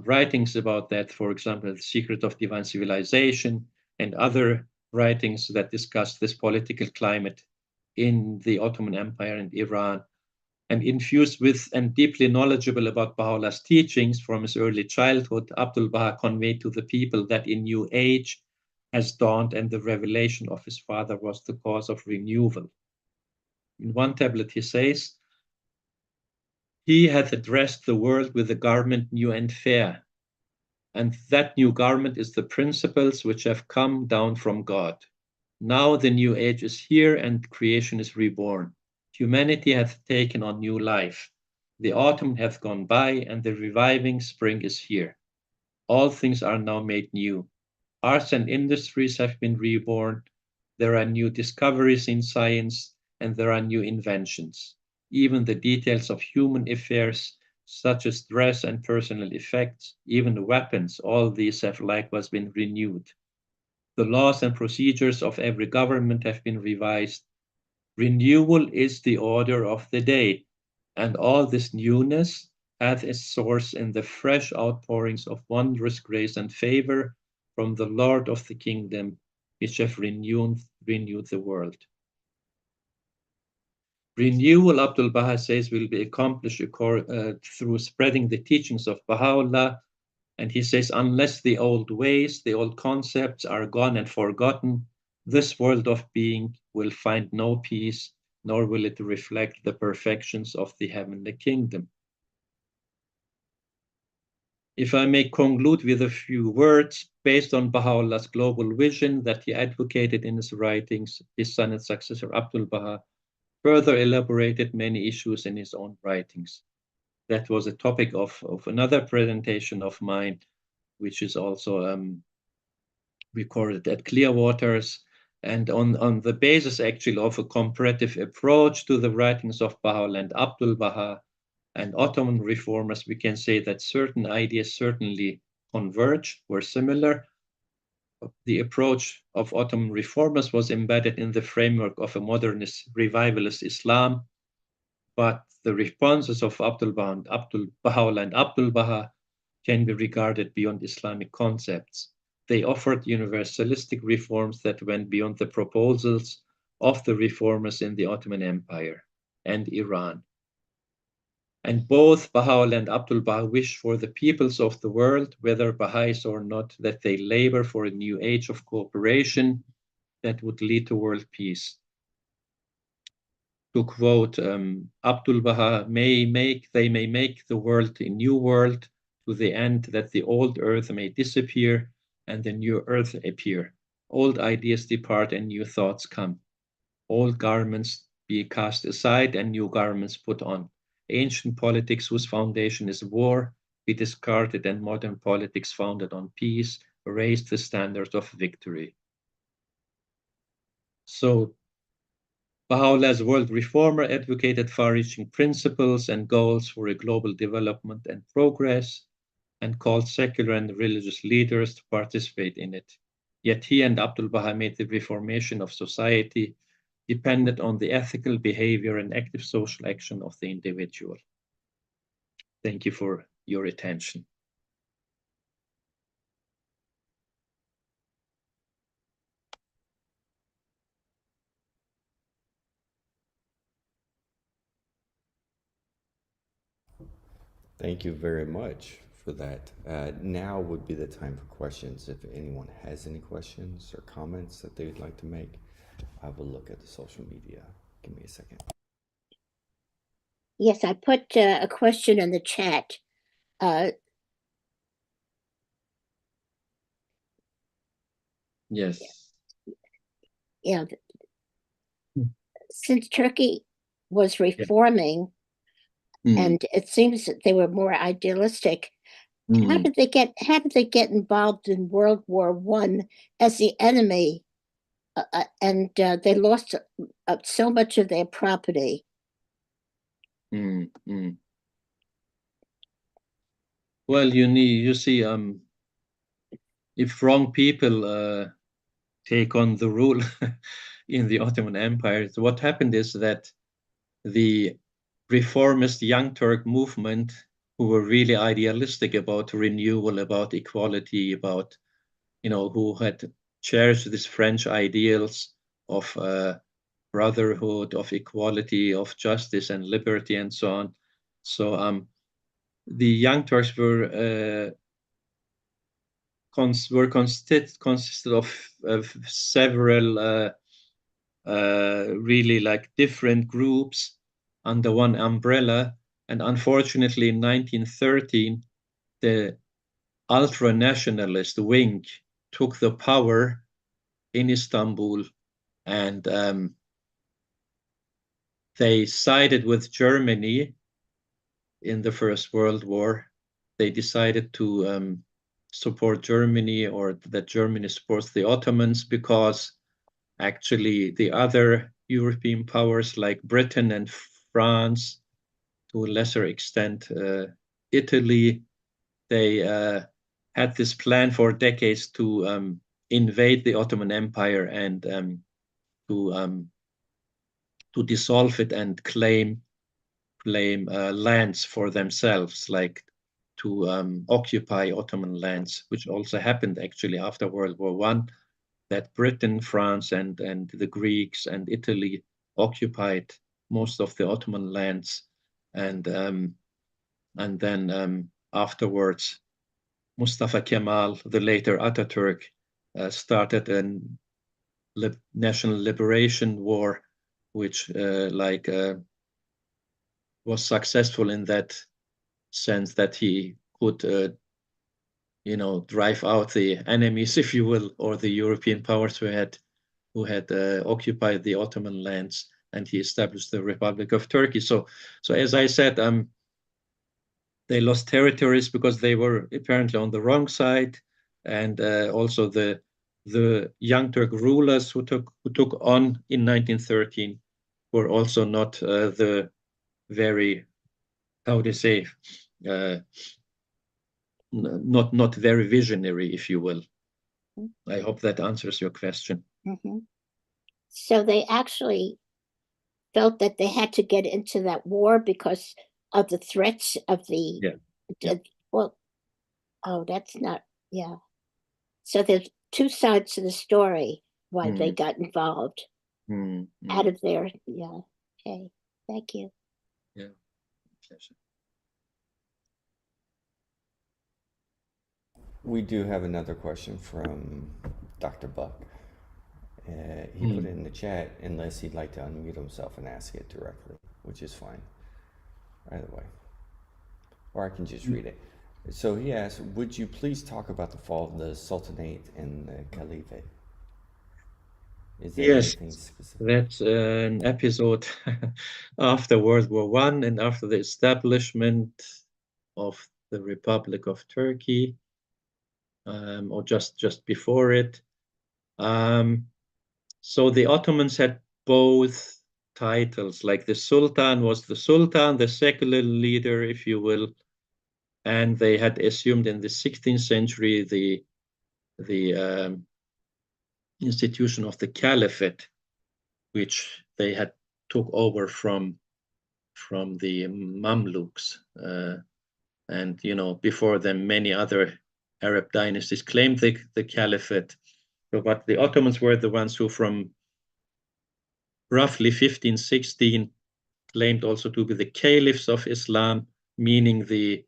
writings about that, for example, The Secret of Divine Civilization and other writings that discuss this political climate in the Ottoman Empire and Iran. And infused with and deeply knowledgeable about Baha'u'llah's teachings from his early childhood, Abdul Baha conveyed to the people that a new age has dawned and the revelation of his father was the cause of renewal. In one tablet he says, "He hath addressed the world with a garment new and fair, and that new garment is the principles which have come down from God. Now the new age is here and creation is reborn. Humanity hath taken on new life. The autumn hath gone by and the reviving spring is here. All things are now made new. Arts and industries have been reborn. There are new discoveries in science and there are new inventions. Even the details of human affairs, such as dress and personal effects, even the weapons, all these have likewise been renewed. The laws and procedures of every government have been revised. Renewal is the order of the day, and all this newness hath its source in the fresh outpourings of wondrous grace and favor from the Lord of the kingdom, which have renewed the world." Renewal, Abdul Baha says, will be accomplished through spreading the teachings of Baha'u'llah. And he says, unless the old ways, the old concepts are gone and forgotten, this world of being will find no peace, nor will it reflect the perfections of the heavenly kingdom. If I may conclude with a few words, based on Baha'u'llah's global vision that he advocated in his writings, his son and successor Abdul Baha further elaborated many issues in his own writings. That was a topic of another presentation of mine, which is also recorded at Clearwaters. And on the basis actually of a comparative approach to the writings of Baha'u'llah and Abdul Baha and Ottoman reformers, we can say that certain ideas certainly converged, were similar. The approach of Ottoman reformers was embedded in the framework of a modernist revivalist Islam, but the responses of Baha'u'llah and Abdul Baha can be regarded beyond Islamic concepts. They offered universalistic reforms that went beyond the proposals of the reformers in the Ottoman Empire and Iran. And both Baha'u'llah and Abdul Baha wish for the peoples of the world, whether Baha'is or not, that they labor for a new age of cooperation that would lead to world peace. To quote Abdul Baha, they may make the world a new world to the end that the old earth may disappear and the new earth appear. Old ideas depart and new thoughts come. Old garments be cast aside and new garments put on. Ancient politics whose foundation is war be discarded, and modern politics founded on peace raise the standard of victory. So Baha'u'llah's world reformer advocated far-reaching principles and goals for a global development and progress, and called secular and religious leaders to participate in it. Yet he and Abdul Baha made the reformation of society dependent on the ethical behavior and active social action of the individual. Thank you for your attention. Thank you very much for that. Now would be the time for questions. If anyone has any questions or comments that they'd like to make, I will look at the social media. Give me a second. Yes, I put a question in the chat. Yes. Yeah, since Turkey was reforming, and it seems that they were more idealistic, how did they get involved in World War I as the enemy? And they lost so much of their property. Well, you see, if wrong people take on the rule in the Ottoman Empire, so what happened is that the reformist Young Turk movement, who were really idealistic about renewal, about equality, about, who had cherished these French ideals of brotherhood, of equality, of justice and liberty, and so on. So the Young Turks were consisted of several really like different groups under one umbrella. And unfortunately, in 1913, the ultra-nationalist wing took the power in Istanbul, and they sided with Germany in the First World War. They decided to support Germany, or that Germany supports the Ottomans, because actually the other European powers like Britain and France, to a lesser extent Italy, they had this plan for decades to invade the Ottoman Empire and to dissolve it and claim lands for themselves, like to occupy Ottoman lands, which also happened actually after World War I, that Britain, France, and the Greeks and Italy occupied most of the Ottoman lands, and then afterwards, Mustafa Kemal, the later Ataturk, started a national liberation war, which was successful in that sense that he could drive out the enemies, if you will, or the European powers who had occupied the Ottoman lands, and he established the Republic of Turkey. So as I said, they lost territories because they were apparently on the wrong side, and also the Young Turk rulers who took on in 1913 were also not the very, how to say, not very visionary, if you will. I hope that answers your question. So they actually felt that they had to get into that war because of the threats of the, well, oh, that's not, so there's two sides to the story why they got involved out of their, okay, thank you. Yeah, pleasure. We do have another question from Dr. Buck. He put it in the chat, unless he'd like to unmute himself and ask it directly, which is fine, either way. Or I can just read it. So he asked, would you please talk about the fall of the Sultanate and the Caliphate? Is there anything specific? That's an episode after World War I and after the establishment of the Republic of Turkey, or just before it. So the Ottomans had both titles, like the Sultan was the Sultan, the secular leader, if you will, and they had assumed in the 16th century the institution of the Caliphate, which they had took over from the Mamluks, and before them many other Arab dynasties claimed the Caliphate. But the Ottomans were the ones who, from roughly 1516, claimed also to be the caliphs of Islam, meaning the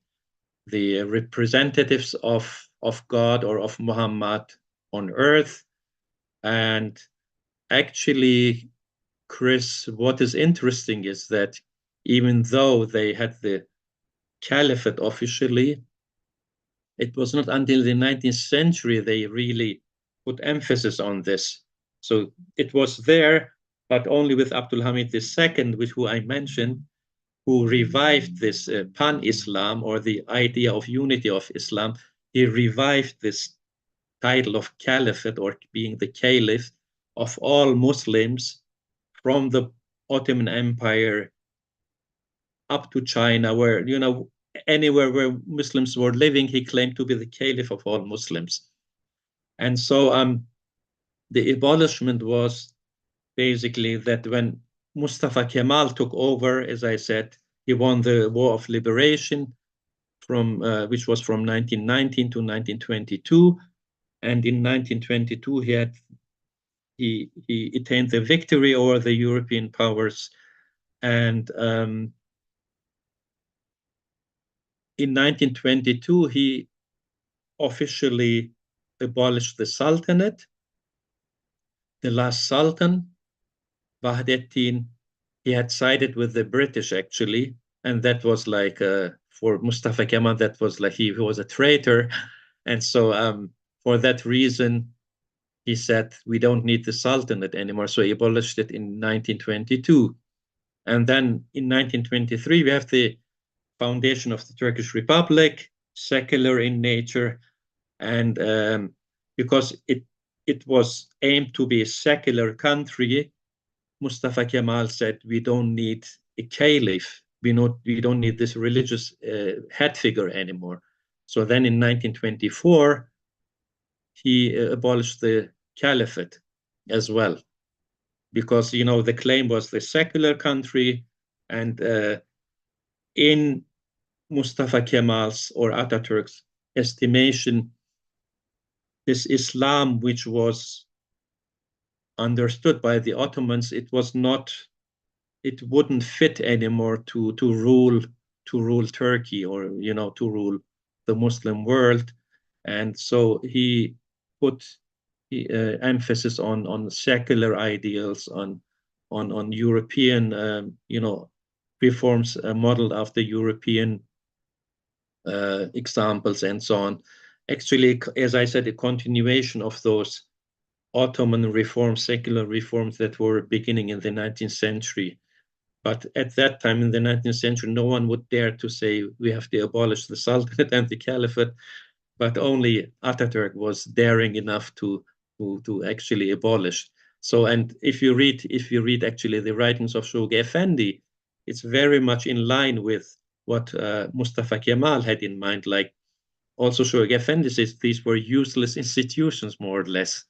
representatives of God or of Muhammad on earth. And actually, Chris, what is interesting is that even though they had the caliphate officially, it was not until the 19th century they really put emphasis on this. So it was there, but only with Abdul Hamid II, who I mentioned, who revived this pan-Islam, or the idea of unity of Islam. He revived this title of caliphate, or being the caliph of all Muslims from the Ottoman Empire up to China, where, anywhere where Muslims were living, he claimed to be the caliph of all Muslims. And so the abolishment was basically that when Mustafa Kemal took over, as I said, he won the War of Liberation, which was from 1919 to 1922. And in 1922, he attained the victory over the European powers. And in 1922, he officially abolished the Sultanate. The last Sultan, Baha'u'llah, he had sided with the British, actually, and that was like, for Mustafa Kemal, that was like he was a traitor. And so for that reason, he said, we don't need the Sultanate anymore. So he abolished it in 1922. And then in 1923, we have the foundation of the Turkish Republic, secular in nature. And because it was aimed to be a secular country, Mustafa Kemal said, we don't need a caliph. We don't need this religious head figure anymore. So then in 1924, he abolished the caliphate as well, because, the claim was the secular country. And in Mustafa Kemal's or Ataturk's estimation, this Islam, which was understood by the Ottomans, it wouldn't fit anymore to rule Turkey, or to rule the Muslim world. And so he put emphasis on secular ideals, on European reforms modeled after European examples, and so on. Actually, as I said, a continuation of those Ottoman reforms, secular reforms that were beginning in the 19th century. But at that time, in the 19th century, no one would dare to say we have to abolish the Sultanate and the Caliphate, but only Ataturk was daring enough to actually abolish. So, and if you read actually the writings of Shoghi Effendi, it's very much in line with what Mustafa Kemal had in mind. Like, also showing appendices, these were useless institutions, more or less,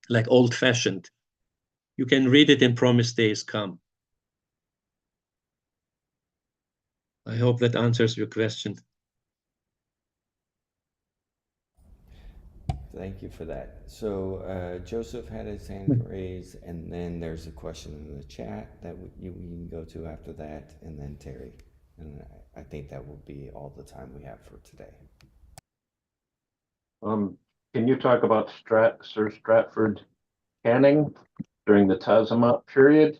like old-fashioned. You can read it in Promised Days Come. I hope that answers your question. Thank you for that. So Joseph had his hand raised, and then there's a question in the chat that we can go to after that, and then Terry. And I think that will be all the time we have for today. Can you talk about Sir Stratford Canning during the Tazamot period,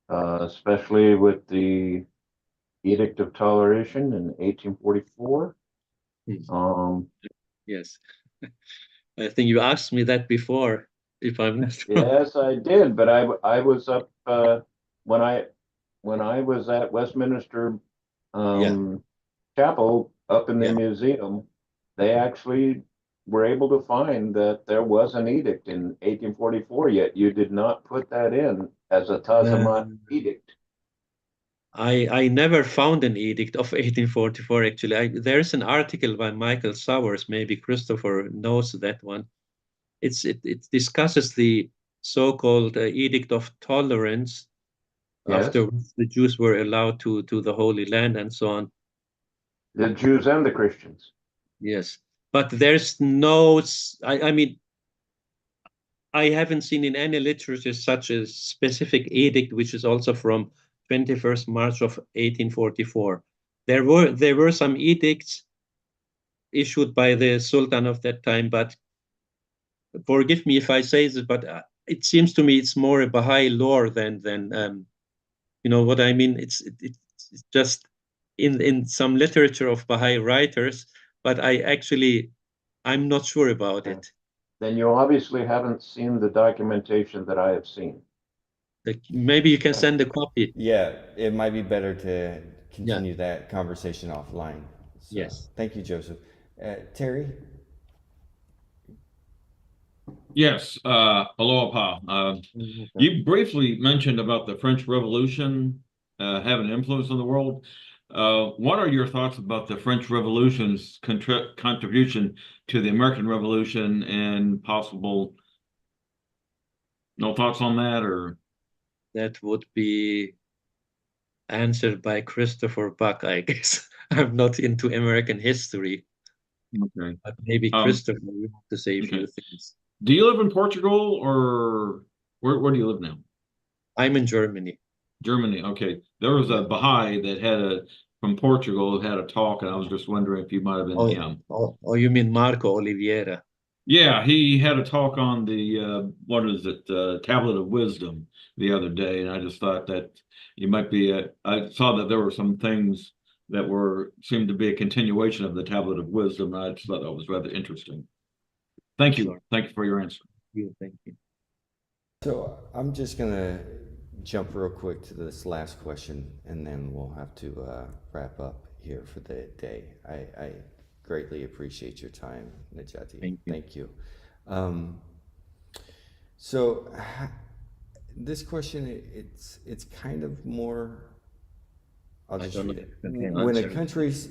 especially with the Edict of Toleration in 1844? Yes. I think you asked me that before, if I'm not wrong. Yes, I did, but I was up when I was at Westminster Chapel up in the museum. They actually were able to find that there was an edict in 1844, yet you did not put that in as a Tazamot edict. I never found an edict of 1844, actually. There's an article by Michael Sowers, maybe Christopher knows that one. It discusses the so-called Edict of Tolerance, Yes. after the Jews were allowed to the Holy Land and so on. The Jews and the Christians. Yes, but there's no, I mean, I haven't seen in any literature such a specific edict, which is also from 21st March of 1844. There were some edicts issued by the Sultan of that time, but forgive me if I say this, but it seems to me it's more a Baha'i law than you know what I mean. It's just in some literature of Baha'i writers, but I'm not sure about it. Then you obviously haven't seen the documentation that I have seen. Maybe you can send a copy. Yeah, it might be better to continue that conversation offline. So, yes. Thank you, Joseph. Terry? Yes. Hello, Pa. You briefly mentioned about the French Revolution having influence on the world. What are your thoughts about the French Revolution's contribution to the American Revolution and possible? No thoughts on that, or? That would be answered by Christopher Buck, I guess. I'm not into American history. Okay. But maybe Christopher, you have to say a few things. Do you live in Portugal, or where do you live now? I'm in Germany. Germany, okay. There was a Baha'i that from Portugal had a talk, and I was just wondering if you might have been him. Oh, you mean Marco Oliveira? Yeah, he had a talk on the Tablet of Wisdom the other day, and I just thought that you might be. I saw that there were some things that seemed to be a continuation of the Tablet of Wisdom, and I just thought that was rather interesting. Thank you. Sure. Thank you for your answer. Thank you. So I'm just gonna jump real quick to this last question, and then we'll have to wrap up here for the day. I greatly appreciate your time, Najati. Thank you. So this question, it's kind of more. I'll just read it. When a country's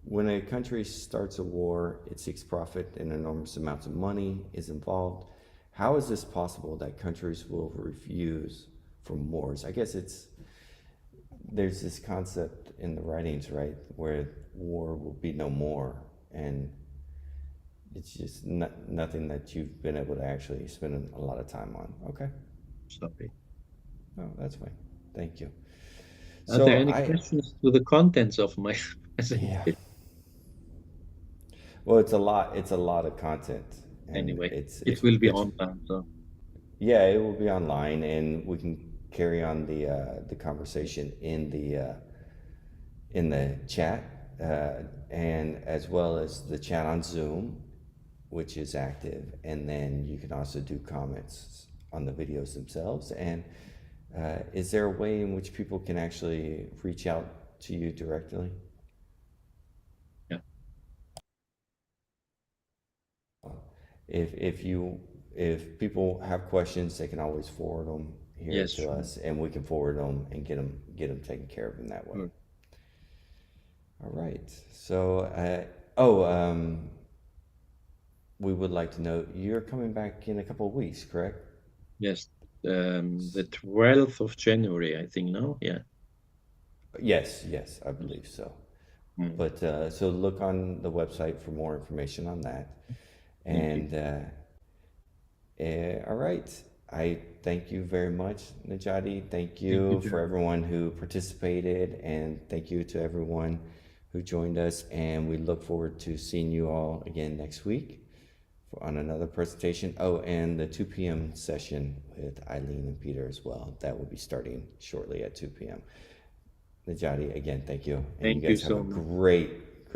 when a country starts a war, it seeks profit, and enormous amounts of money is involved. How is this possible that countries will refuse from wars? I guess there's this concept in the writings, right, where war will be no more, and it's just nothing that you've been able to actually spend a lot of time on. Okay. Sorry. No, that's fine. Thank you. Are there any questions to the contents of my presentation? Yeah. Well, it's a lot of content. Anyway, it will be online. So. Yeah, it will be online, and we can carry on the conversation in the chat, and as well as the chat on Zoom, which is active, and then you can also do comments on the videos themselves. And is there a way in which people can actually reach out to you directly? Yeah. If people have questions, they can always forward them here to us, and we can forward them and get them taken care of in that way. All right. So, we would like to know you're coming back in a couple of weeks, correct? Yes, the 12th of January, I think. No, yeah. Yes, I believe so. Mm. But so look on the website for more information on that. Thank you. And all right. I thank you very much, Najati. Thank you, you John. for everyone who participated, and thank you to everyone who joined us. And we look forward to seeing you all again next week on another presentation. Oh, and the 2 p.m. session with Eileen and Peter as well. That will be starting shortly at 2 p.m. Najati, again, thank you. And Thank you you guys have so a much. great